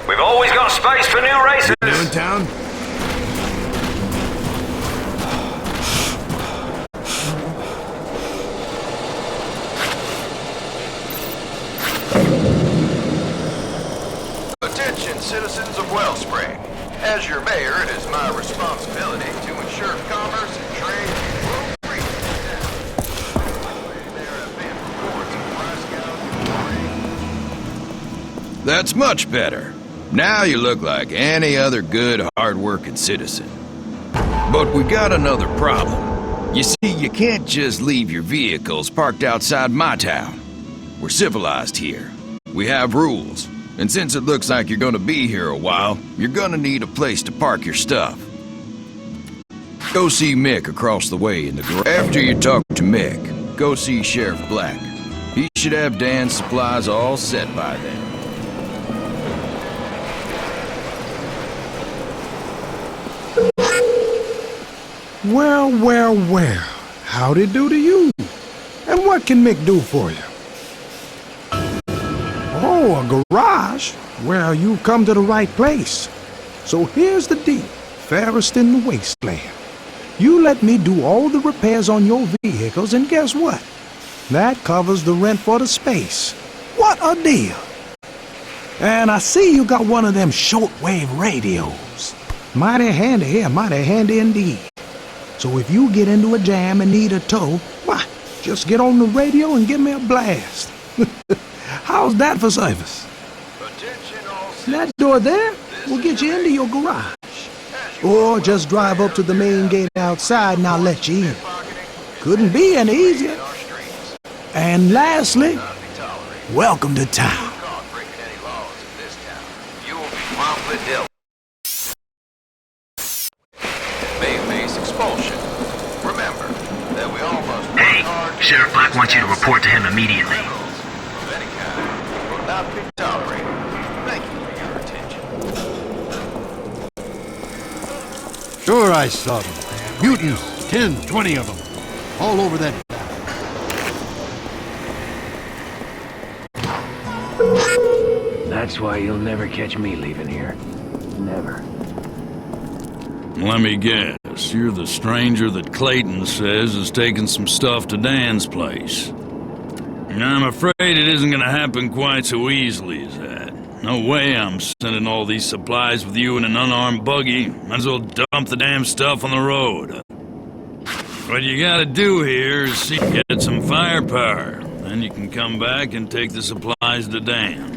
We've always got space for new races. You in town? Attention, citizens of Wellspring. As your mayor, it is my responsibility to ensure commerce and trade will free. There have been reports of Glasgow. That's much better. Now you look like any other good, hard-working citizen. But we got another problem. You see, you can't just leave your vehicles parked outside my town. We're civilized here. We have rules. And since it looks like you're gonna be here a while, you're gonna need a place to park your stuff. Go see Mick across the way in the garage. After you talk to Mick, go see Sheriff Black. He should have Dan's supplies all set by then. Well, well, well. How'd it do to you? And what can Mick do for you? Oh, a garage? Well, you've come to the right place. So here's the deal, fairest in the wasteland. You let me do all the repairs on your vehicles, and guess what? That covers the rent for the space. What a deal! And I see you got one of them shortwave radios. Mighty handy here, mighty handy indeed. So if you get into a jam and need a tow, why, just get on the radio and give me a blast. How's that for service? That door there will get you into your garage. Or just drive up to the main gate outside and I'll let you in. Couldn't be any easier. And lastly, welcome to town. Face expulsion. Remember that we all must work hard. Hey, Sheriff Black wants you to report to him immediately. Will not be tolerated. Thank you for your attention. Sure, I saw them. Mutants, 10, 20 of them. All over that. That's why you'll never catch me leaving here. Never. Let me guess, you're the stranger that Clayton says is taking some stuff to Dan's place. And I'm afraid it isn't gonna happen quite so easily as that. No way I'm sending all these supplies with you in an unarmed buggy. Might as well dump the damn stuff on the road. What you gotta do here is get some firepower. Then you can come back and take the supplies to Dan.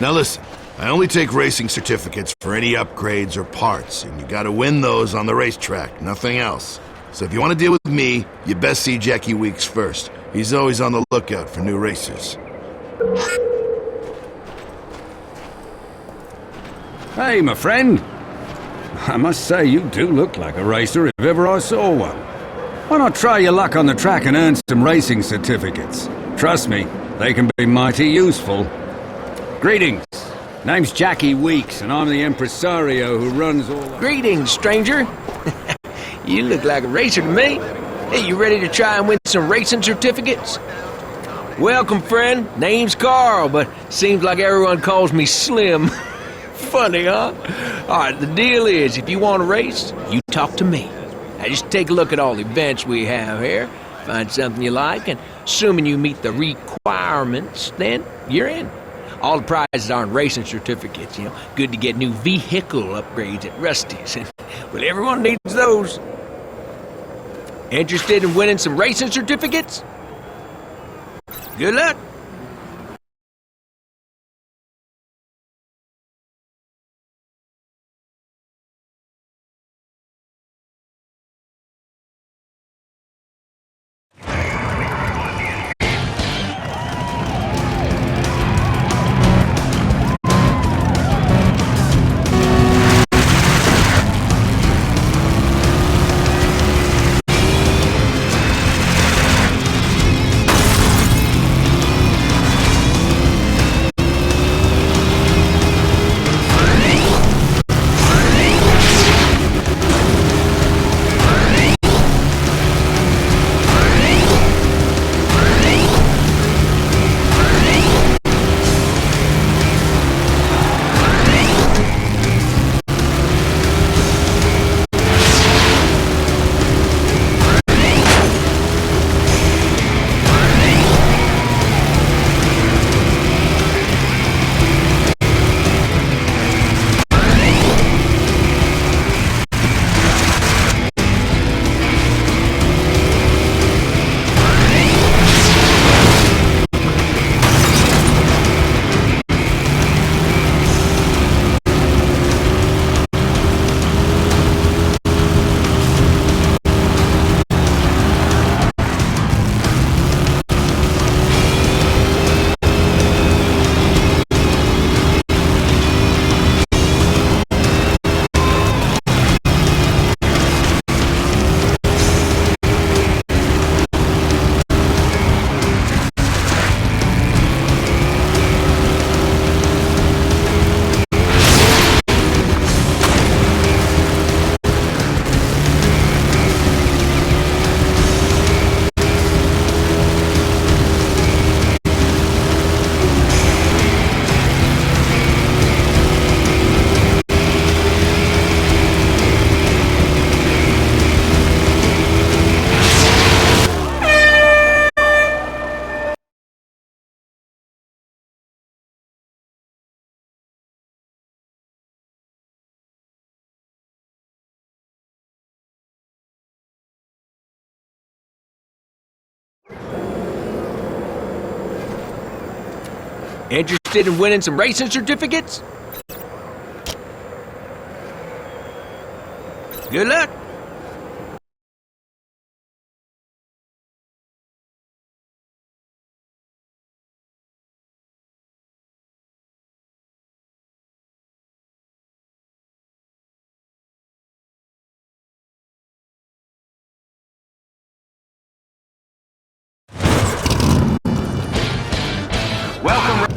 Now listen, I only take racing certificates for any upgrades or parts, and you gotta win those on the racetrack, nothing else. So if you want to deal with me, you best see Jackie Weeks first. He's always on the lookout for new racers. Hey, my friend. I must say, you do look like a racer if ever I saw one. Why not try your luck on the track and earn some racing certificates? Trust me, they can be mighty useful. Greetings. Name's Jackie Weeks, and I'm the impresario who runs all the... Greetings, stranger. You look like a racer to me. Hey, you ready to try and win some racing certificates? Welcome, friend. Name's Carl, but seems like everyone calls me Slim. Funny, huh? Alright, the deal is, if you want to race, you talk to me. Now just take a look at all the events we have here, find something you like, and assuming you meet the requirements, then you're in. All the prizes aren't racing certificates, you know. Good to get new vehicle upgrades at Rusty's. Well, everyone needs those. Interested in winning some racing certificates? Good luck. Interested in winning some racing certificates? Good luck. Welcome.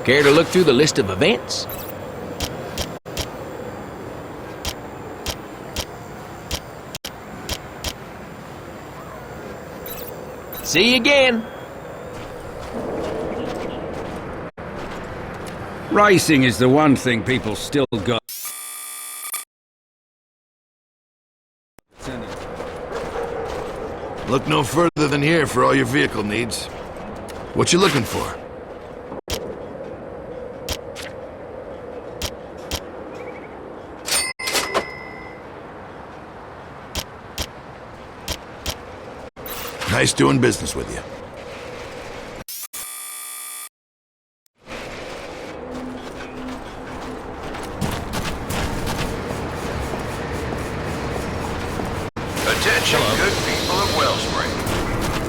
Care to look through the list of events? See you again. Racing is the one thing people still got. Look no further than here for all your vehicle needs. What you looking for? Nice doing business with you. Attention, good people of Wellspring.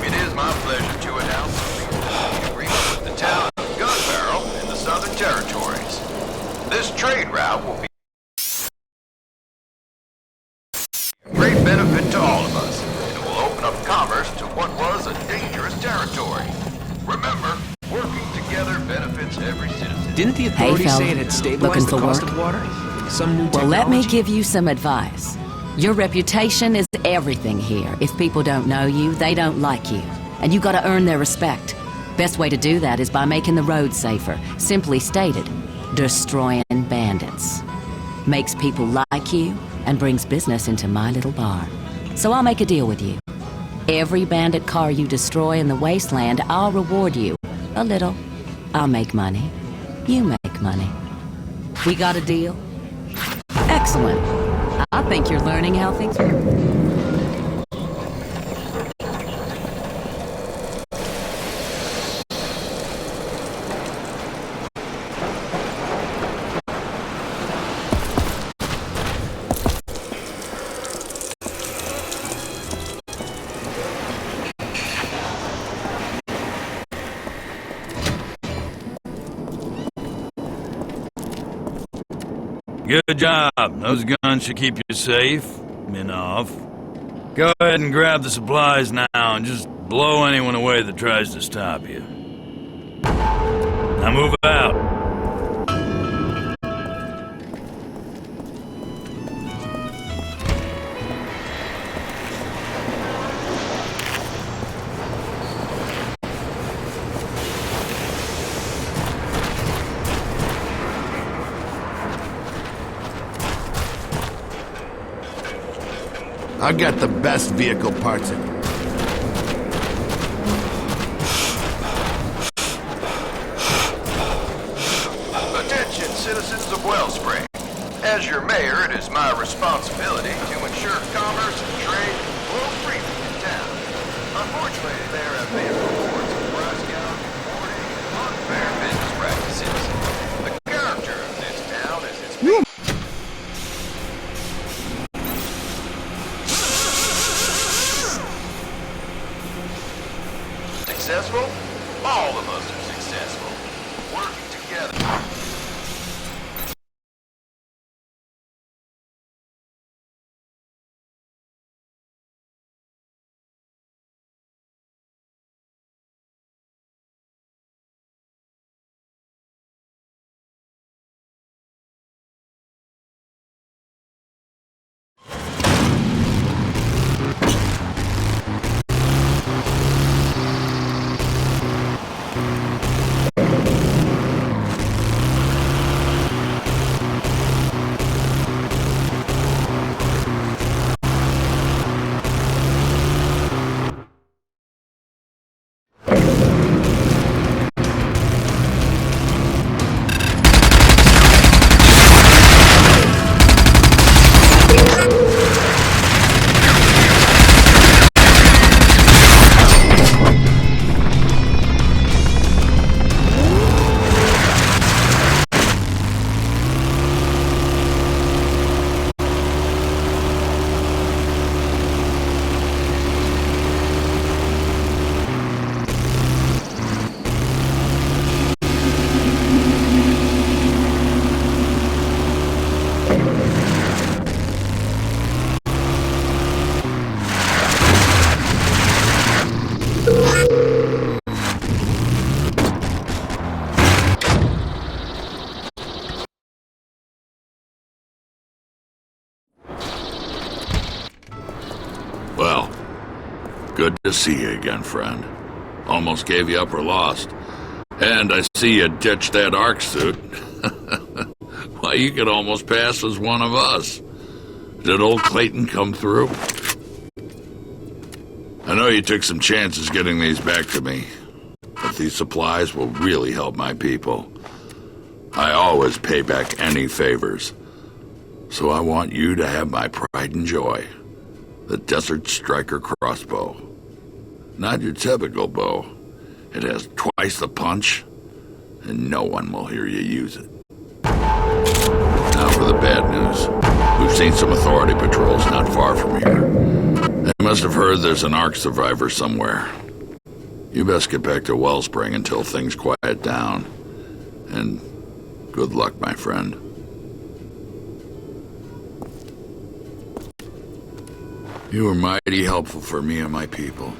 It is my pleasure to announce an agreement with the town of Gun Barrel in the Southern Territories. This trade route will be a great benefit to all of us. It will open up commerce to what was a dangerous territory. Remember, working together benefits every citizen. Didn't the Hey, authorities fella. say it had stabilized Looking the for cost work? of water? Some new Well, technology? let me give you some advice. Your reputation is everything here. If people don't know you, they don't like you. And you gotta earn their respect. Best way to do that is by making the road safer. Simply stated, destroying bandits. Makes people like you and brings business into my little bar. So I'll make a deal with you. Every bandit car you destroy in the wasteland, I'll reward you. A little. I'll make money. You make money. We got a deal? Excellent. I think you're learning how things work. Good job. Those guns should keep you safe. Minov. Go ahead and grab the supplies now and just blow anyone away that tries to stop you. Now move out. I got the best vehicle parts in. Attention, citizens of Wellspring. As your mayor, it is my responsibility to ensure commerce and trade flow freely in town. Unfortunately, there have been reports of price gouging, hoarding, and unfair business practices. The character of this town is its people. Successful? All of us are successful. Working together. Good to see you again, friend. Almost gave you up or lost. And I see you ditched that ARC suit. Why, you could almost pass as one of us. Did old Clayton come through? I know you took some chances getting these back to me, but these supplies will really help my people. I always pay back any favors. So I want you to have my pride and joy. The Desert Striker crossbow. Not your typical bow. It has twice the punch, and no one will hear you use it. Now for the bad news. We've seen some authority patrols not far from here. They must have heard there's an ARC survivor somewhere. You best get back to Wellspring until things quiet down. And good luck, my friend. You were mighty helpful for me and my people.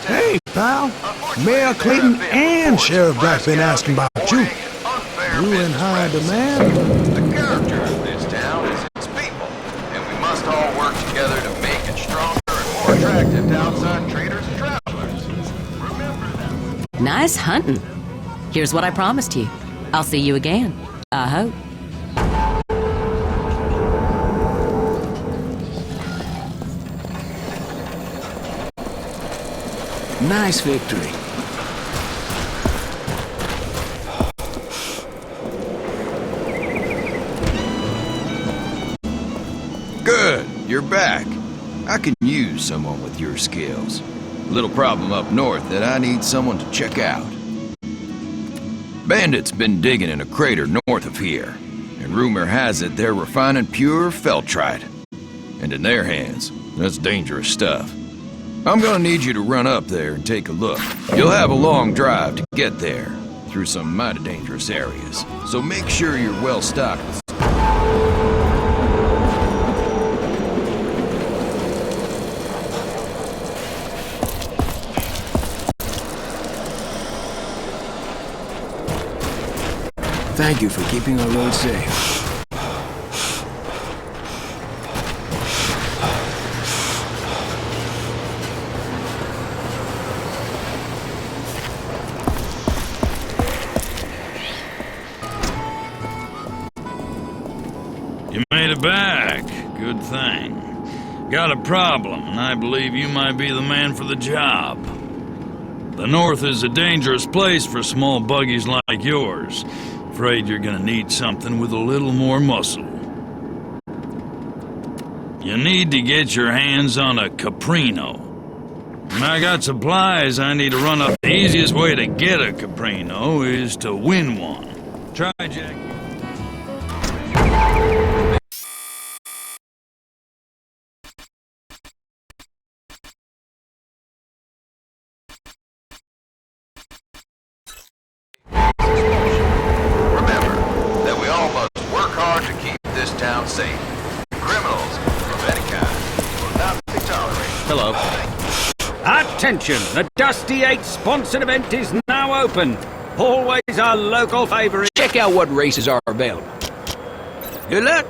Hey, pal. Mayor Clayton and Sheriff Black been asking about you. You in high demand? The character of this town is its people, and we must all work together to make it stronger and more attractive to outside traders and travelers. Remember that. Nice hunting. Here's what I promised you. I'll see you again. I hope. Nice victory. Good, you're back. I can use someone with your skills. Little problem up north that I need someone to check out. Bandits been digging in a crater north of here, and rumor has it they're refining pure feltrite. And in their hands, that's dangerous stuff. I'm gonna need you to run up there and take a look. You'll have a long drive to get there, through some mighty dangerous areas. So make sure you're well stocked with... Thank you for keeping our road safe. You made it back. Good thing. Got a problem, and I believe you might be the man for the job. The North is a dangerous place for small buggies like yours. Afraid you're gonna need something with a little more muscle. You need to get your hands on a Caprino. When I got supplies, I need to run up. The easiest way to get a Caprino is to win one. Try, Jack. Attention! The Dusty 8 sponsored event is now open. Always a local favorite. Check out what races are available. Good luck!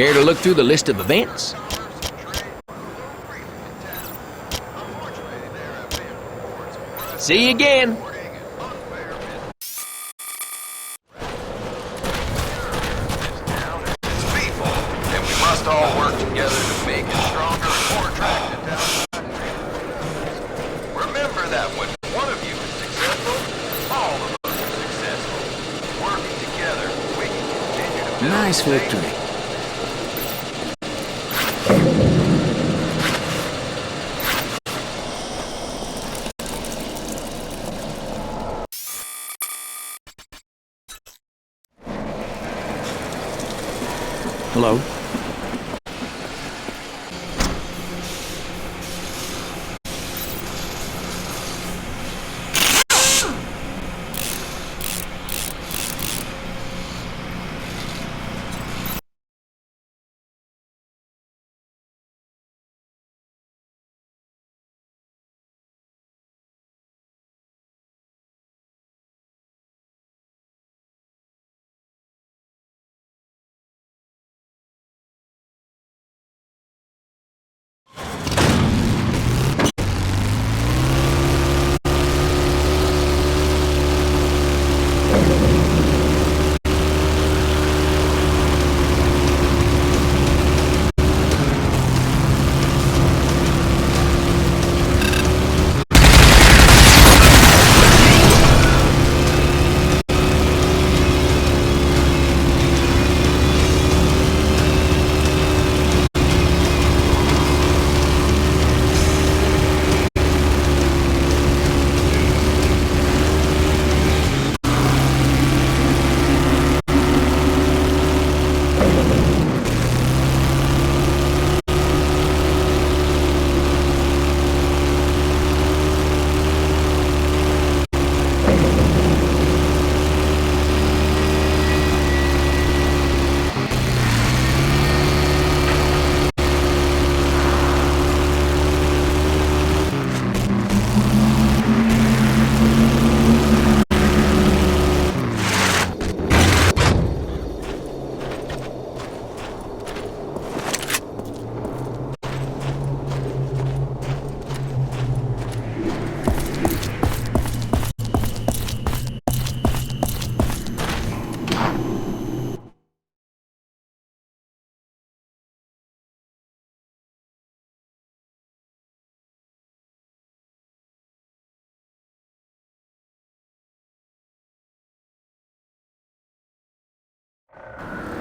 Care to look through the list of events? See you again. And we must all work together to make it stronger and more attractive down. Remember that when one of you is successful, all of us are successful. Working together, we can continue to build Nice victory. Hello?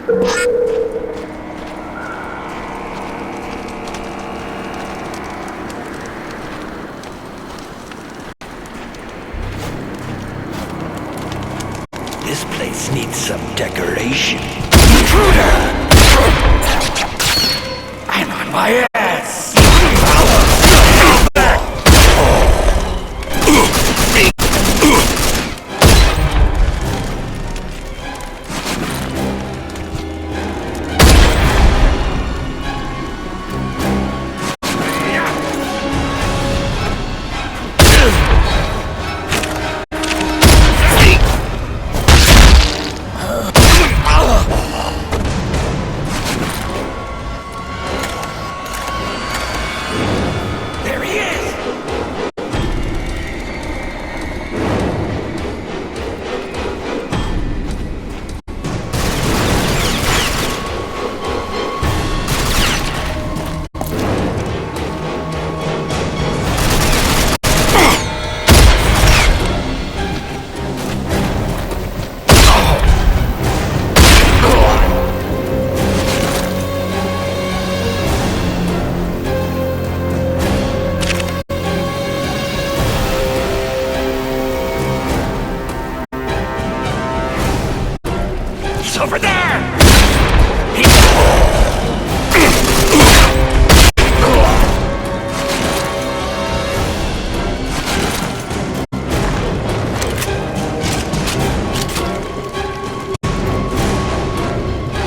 This place needs some decoration. Intruder! I'm on my ass! Over there!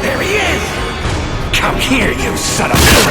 There he is! Come here, you son of a...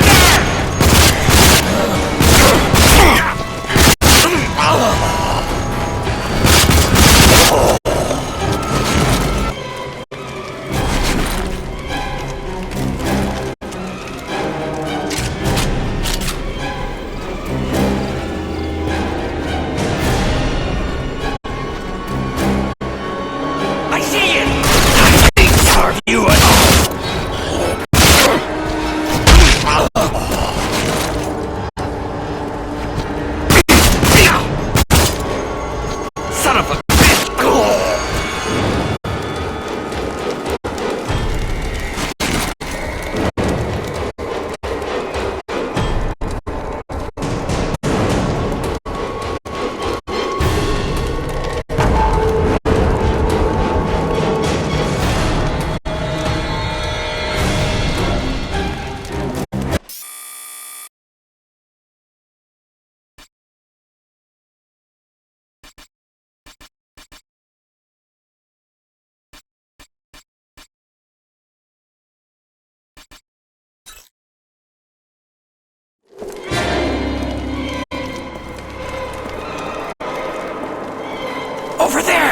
Over there! Over there!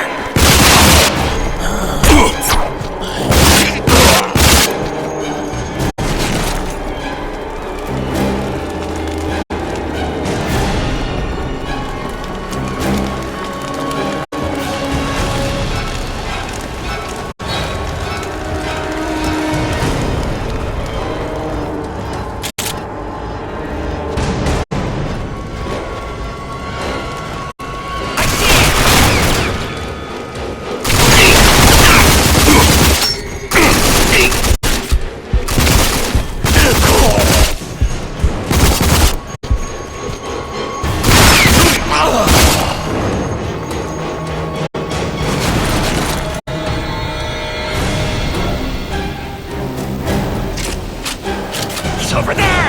Over there!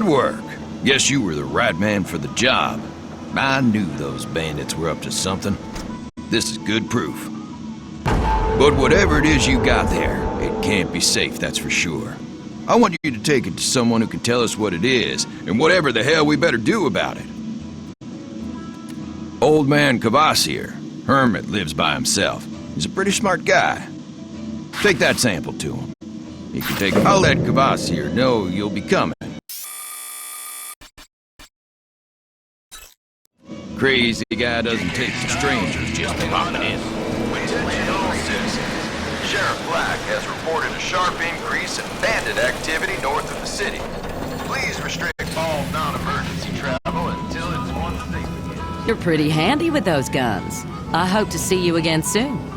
work. Guess you were the right man for the job. I knew those bandits were up to something. This is good proof. But whatever it is you got there, it can't be safe, that's for sure. I want you to take it to someone who can tell us what it is, and whatever the hell we better do about it. Old man Kvasir, hermit, lives by himself. He's a pretty smart guy. Take that sample to him. You can take it. I'll let Kvasir know you'll be coming. Crazy guy doesn't take to strangers just popping in. Attention all citizens. Sheriff Black has reported a sharp increase in bandit activity north of the city. Please restrict all non-emergency travel until informed statement. You're pretty handy with those guns. I hope to see you again soon.